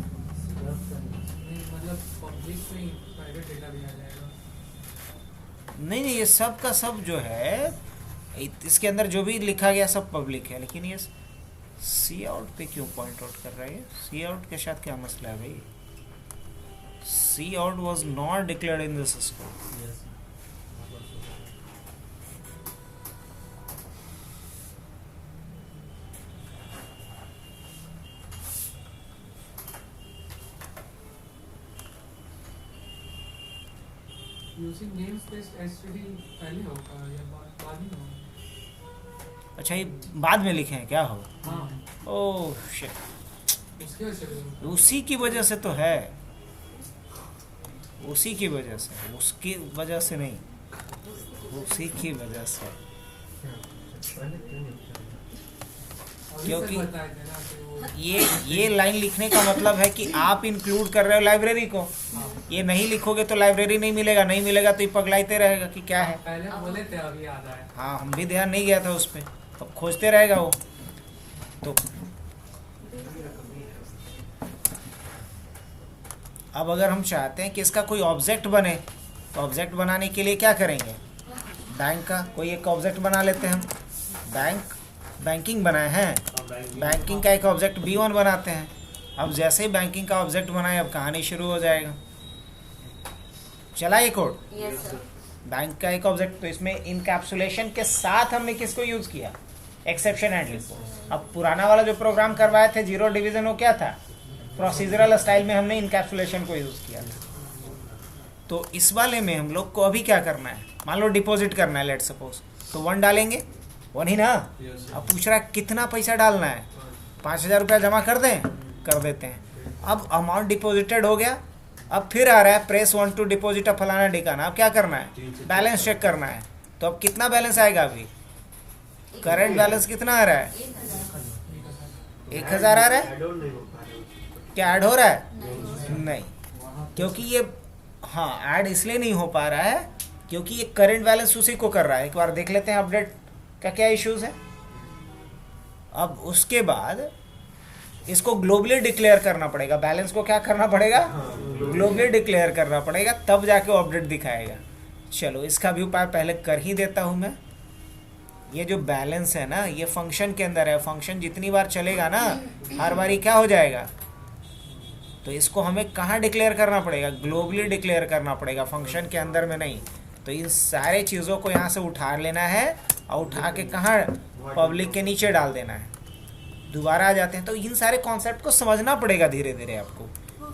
[SPEAKER 1] नहीं, ये सब का सब जो है, इसके अंदर जो भी लिखा गया सब पब्लिक है, लेकिन ये सी आउट पे क्यों पॉइंट आउट कर रहा है? सी आउट के साथ क्या मसला है भाई? C out was not declared in this scope.
[SPEAKER 5] Using namespace STD पहले होगा या बाद में होगा?
[SPEAKER 1] अच्छा, ये बाद में लिखे हैं क्या हो?
[SPEAKER 5] हाँ,
[SPEAKER 1] ओह शिट,
[SPEAKER 5] उसके वजह से
[SPEAKER 1] उसी की वजह से तो है, उसी की वजह से, उसकी वजह से नहीं, उसी की वजह से। क्योंकि
[SPEAKER 5] बताया था ना कि वो
[SPEAKER 1] ये लाइन लिखने का मतलब है कि आप इंक्लूड कर रहे हो लाइब्रेरी को। ये नहीं लिखोगे तो लाइब्रेरी नहीं मिलेगा, नहीं मिलेगा तो ये पगलाते रहेगा कि क्या है।
[SPEAKER 5] पहले बोले थे, अभी याद आया।
[SPEAKER 1] हाँ, हम भी ध्यान नहीं गया था उस पर, अब खोजते रहेगा वो। तो अब अगर हम चाहते हैं कि इसका कोई ऑब्जेक्ट बने, तो ऑब्जेक्ट बनाने के लिए क्या करेंगे? बैंक का कोई एक ऑब्जेक्ट बना लेते हैं हम। बैंकिंग बनाए हैं, बैंकिंग का एक ऑब्जेक्ट B1 बनाते हैं। अब जैसे ही बैंकिंग का ऑब्जेक्ट बनाए, अब कहानी शुरू हो जाएगा। चला ये कोड?
[SPEAKER 6] Yes sir.
[SPEAKER 1] बैंक का एक ऑब्जेक्ट, तो इसमें इनकैप्सुलेशन के साथ हमने किसको यूज किया? एक्सेप्शन हैंडलिंग को। अब पुराना वाला जो प्रोग्राम करवाए थे जीरो डिवीजन, वो क्या था? प्रोसीजरल स्टाइल में हमने इनकैप्सुलेशन को यूज किया था। तो इस वाले में हम लोग को अभी क्या करना है? मान लो डिपॉजिट करना है, लेट सपोज, तो 1 डालेंगे, 1 ही ना। अब पूछ रहा है कितना पैसा डालना है? 5,000 रुपया जमा कर दें? कर देते हैं। अब अमाउंट डिपॉजिटेड हो गया, अब फिर आ रहा है प्रेस 1 टू डिपॉजिट अ फलाना ढिकाना। अब क्या करना है? बैलेंस चेक करना है। तो अब कितना बैलेंस आएगा? अभी करंट बैलेंस कितना आ रहा है? 1,000 आ रहा है। क्या ऐड हो रहा है? नहीं, क्योंकि ये, हाँ, ऐड इसलिए नहीं हो पा रहा है क्योंकि ये करंट बैलेंस उसी को कर रहा है। एक बार देख लेते हैं अपडेट का क्या इश्यूज है। अब उसके बाद इसको ग्लोबली डिक्लेयर करना पड़ेगा। बैलेंस को क्या करना पड़ेगा? ग्लोबली डिक्लेयर करना पड़ेगा, तब जाके वो अपडेट दिखाएगा। चलो, इसका भी उपाय पहले कर ही देता हूँ मैं। ये जो बैलेंस है ना, ये फंक्शन के अंदर है। फंक्शन जितनी बार चलेगा ना, हर बारी क्या हो जाएगा? तो इसको हमें कहाँ डिक्लेयर करना पड़ेगा? ग्लोबली डिक्लेयर करना पड़ेगा, फंक्शन के अंदर में नहीं। तो इन सारे चीज़ों को यहाँ से उठा लेना है और उठा के कहाँ? पब्लिक के नीचे डाल देना है। दोबारा आ जाते हैं। तो इन सारे कॉन्सेप्ट को समझना पड़ेगा धीरे धीरे आपको।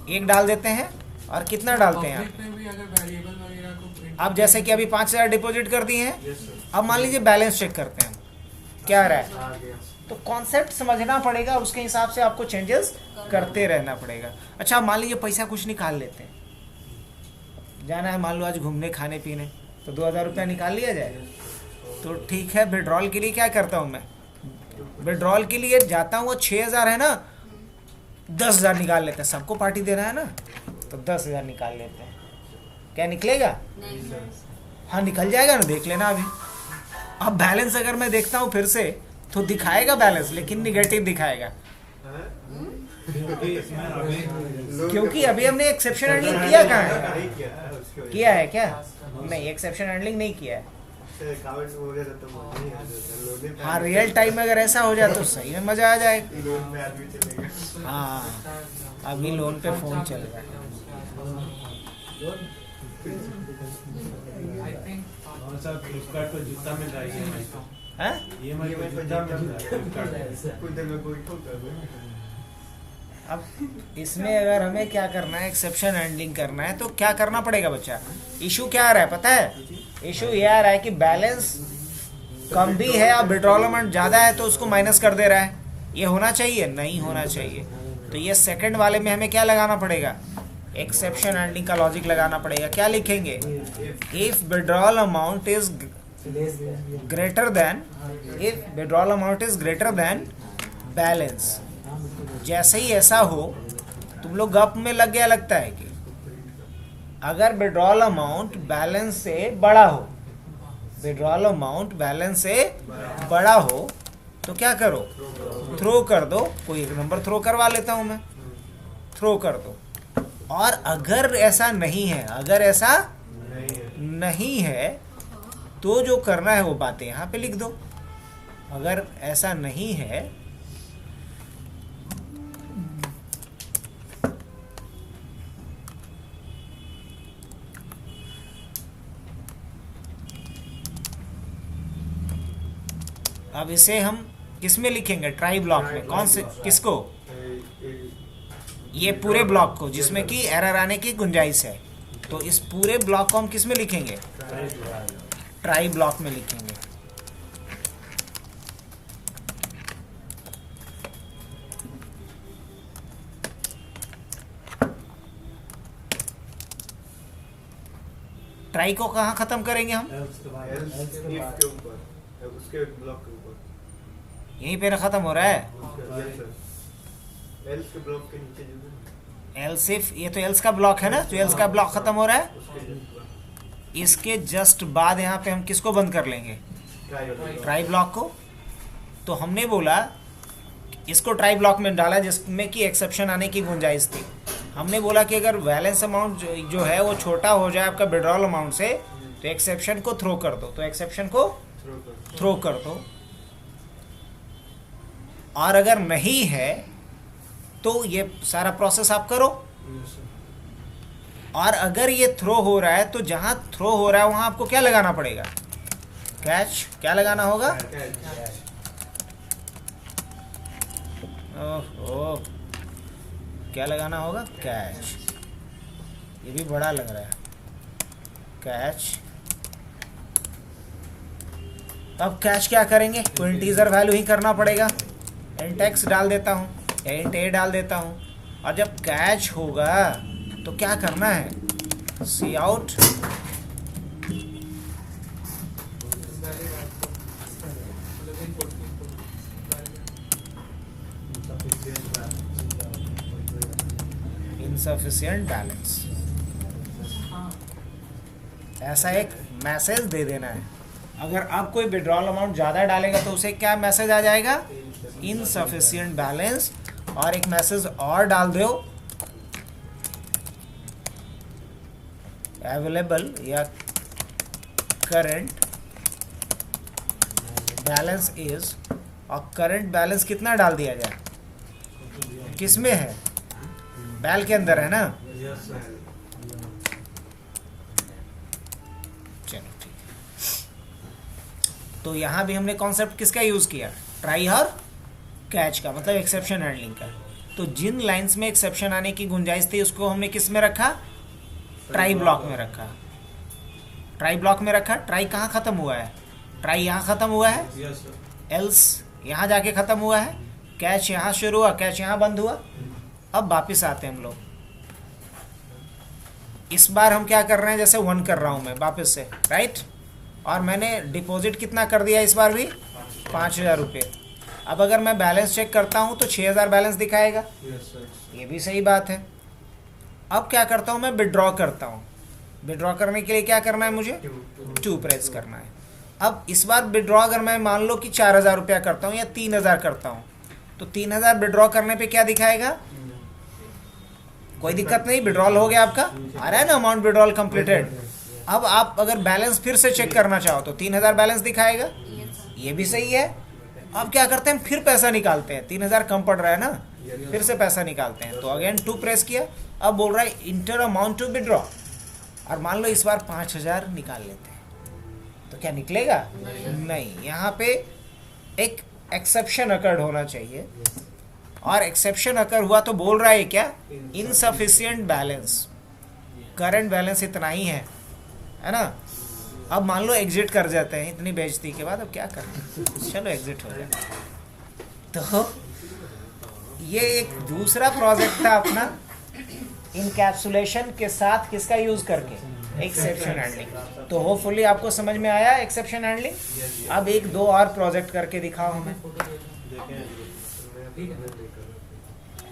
[SPEAKER 1] एक डाल देते हैं, और कितना डालते हैं
[SPEAKER 5] पब्लिक में भी अगर वेरिएबल वगैरह को print
[SPEAKER 1] अब जैसे कि अभी 5,000 डिपॉजिट कर दिए हैं। अब मान लीजिए बैलेंस चेक करते हैं, क्या आ रहा है? तो कॉन्सेप्ट समझना पड़ेगा, उसके हिसाब से आपको चेंजेस करते रहना पड़ेगा। अच्छा, मान लीजिए पैसा कुछ निकाल लेते हैं, जाना है मान लो आज घूमने खाने पीने, तो 2,000 रुपया निकाल लिया जाए। तो ठीक है, विड्रॉल के लिए क्या करता हूँ मैं? विड्रॉल के लिए जाता हूँ, वो 6,000 है ना, 10,000 निकाल लेते हैं। सबको पार्टी देना है ना, तो 10,000 निकाल लेते हैं। क्या निकलेगा? हाँ, निकल जाएगा ना, देख लेना अभी। अब बैलेंस अगर मैं देखता हूँ फिर से, तो दिखाएगा बैलेंस, लेकिन निगेटिव दिखाएगा, क्योंकि अभी हमने एक्सेप्शन हैंडलिंग किया कहाँ है? किया है क्या? नहीं, एक्सेप्शन हैंडलिंग नहीं किया है।
[SPEAKER 3] कावड़ हो गया तो नहीं आ जाता लोने पे
[SPEAKER 1] हाँ रियल टाइम में अगर ऐसा हो जाए तो सही में मजा आ जाएगा।
[SPEAKER 3] लोन पे आदमी चलेगा
[SPEAKER 1] हाँ अभी लोन पे फोन चल रहा है।
[SPEAKER 5] I think
[SPEAKER 2] और सर फ्लिपकार्ट पर जूता मिल रहा है EMI पे।
[SPEAKER 1] हैं?
[SPEAKER 2] EMI पे जूता मिल रहा है फ्लिपकार्ट पे।
[SPEAKER 3] कुछ देर में कोई ठोक कर
[SPEAKER 1] अब इसमें अगर हमें क्या करना है, एक्सेप्शन हैंडलिंग करना है तो क्या करना पड़ेगा बच्चा? इशू क्या आ रहा है पता है? इशू ये आ रहा है कि बैलेंस कम भी है और विड्रॉल अमाउंट ज़्यादा है तो उसको माइनस कर दे रहा है। ये होना चाहिए? नहीं होना चाहिए। तो ये सेकंड वाले में हमें क्या लगाना पड़ेगा? एक्सेप्शन हैंडलिंग का लॉजिक लगाना पड़ेगा। क्या लिखेंगे? If withdrawal amount is greater than balance. जैसे ही ऐसा हो तुम लोग गप में लग गया लगता है कि अगर विड्रॉल अमाउंट बैलेंस से बड़ा हो, विड्रॉल अमाउंट बैलेंस से बड़ा हो तो क्या करो? थ्रो कर दो। कोई एक नंबर थ्रो करवा लेता हूं मैं, थ्रो कर दो। और अगर ऐसा नहीं है, अगर ऐसा नहीं है तो जो करना है वो बातें यहाँ पे लिख दो। अगर ऐसा नहीं है अब इसे हम किस में लिखेंगे? ट्राई ब्लॉक में। कौन से? किसको? ये पूरे ब्लॉक को जिसमें कि एरर आने की गुंजाइश है। तो इस पूरे ब्लॉक को हम किस में लिखेंगे? ट्राई ब्लॉक में लिखेंगे। ट्राई को कहाँ खत्म करेंगे हम?
[SPEAKER 3] के ऊपर उसके ब्लॉक के ऊपर
[SPEAKER 1] यहीं पे ना खत्म हो रहा है।
[SPEAKER 3] एल्स के ब्लॉक के नीचे जो
[SPEAKER 1] एल्स इफ, ये तो एल्स का ब्लॉक है ना, जो एल्स का ब्लॉक खत्म हो रहा है इसके जस्ट बाद यहाँ पे हम किसको बंद कर लेंगे? ट्राई ब्लॉक को। तो हमने बोला इसको ट्राई ब्लॉक में डाला जिसमें कि एक्सेप्शन आने की गुंजाइश थी। हमने बोला कि अगर बैलेंस अमाउंट जो है वो छोटा हो जाए आपका विड्रॉल अमाउंट से तो एक्सेप्शन को थ्रो कर दो। तो एक्सेप्शन को थ्रो कर दो। और अगर नहीं है तो ये सारा प्रोसेस आप करो। और अगर ये थ्रो हो रहा है तो जहां थ्रो हो रहा है वहां आपको क्या लगाना पड़ेगा? कैच। क्या लगाना होगा? ओहो, क्या लगाना होगा? कैच। ये भी बड़ा लग रहा है। कैच। अब कैच क्या करेंगे? कोई इंटीजर वैल्यू ही करना पड़ेगा। इंट एक्स डाल देता हूँ या इंट ए डाल देता हूँ। और जब कैच होगा तो क्या करना है? सी आउट इनसफिशिएंट बैलेंस, ऐसा एक मैसेज दे देना है। अगर आप कोई विड्रॉल अमाउंट ज़्यादा डालेगा तो उसे क्या मैसेज आ जाएगा? Insufficient balance. और एक मैसेज और डाल दो, अवेलेबल या करंट बैलेंस इज। और करंट बैलेंस कितना डाल दिया जाए? किस में है? बैल के अंदर है ना? चलो ठीक। तो यहां भी हमने कॉन्सेप्ट किसका यूज किया? ट्राई और कैच का, मतलब एक्सेप्शन हैंडलिंग का। तो जिन लाइंस में एक्सेप्शन आने की गुंजाइश थी उसको हमने किस में रखा? ट्राई ब्लॉक में रखा। ट्राई ब्लॉक में रखा। ट्राई कहाँ खत्म हुआ है? ट्राई यहाँ खत्म हुआ है, एल्स यहाँ जाके खत्म हुआ है, कैच यहाँ शुरू हुआ, कैच यहाँ बंद हुआ। अब वापिस आते हैं हम लोग। इस बार हम क्या कर रहे हैं? जैसे 1 कर रहा हूँ मैं वापस से, राइट। और मैंने डिपॉजिट कितना कर दिया इस बार भी? 5000 रुपये। अब अगर मैं बैलेंस चेक करता हूँ तो 6000 बैलेंस दिखाएगा। ये भी सही बात है। अब क्या करता हूँ मैं? विड्रॉ करता हूँ। विड्रॉ करने के लिए क्या करना है मुझे? 2 प्रेस करना है। अब इस बार विड्रॉ अगर मैं मान लो कि 4000 रुपया करता हूँ या 3000 करता हूँ तो 3000 विड्रॉ करने पे क्या दिखाएगा? कोई दिक्कत नहीं, विड्रॉल हो गया आपका। आ रहा है ना अमाउंट विड्रॉल कंप्लीटेड। अब आप अगर बैलेंस फिर से चेक करना चाहो तो 3000 बैलेंस दिखाएगा, ये भी सही है। अब क्या करते हैं, फिर पैसा निकालते हैं, 3000 कम पड़ रहा है ना, फिर से पैसा निकालते हैं। तो अगेन 2 प्रेस किया, अब बोल रहा है इंटर अमाउंट टू विड्रॉ, और मान लो इस बार 5000 निकाल लेते हैं, तो क्या निकलेगा? नहीं, यहाँ पे एक एक्सेप्शन अकर्ड होना चाहिए, और एक्सेप्शन अकर हुआ तो बोल रहा है क्या, इनसफिशिएंट बैलेंस, करंट बैलेंस इतना ही है ना। अब मान लो एग्जिट कर जाते हैं इतनी बेइज्जती के बाद, अब क्या करें, चलो एग्जिट हो जाए। तो ये एक दूसरा प्रोजेक्ट था अपना इनकैप्सुलेशन के साथ, किसका यूज करके, एक्सेप्शन हैंडलिंग। तो होपफुली आपको समझ में आया एक्सेप्शन हैंडलिंग। अब 1-2 और प्रोजेक्ट करके दिखाओ हमें।
[SPEAKER 5] फोटो ठीक है।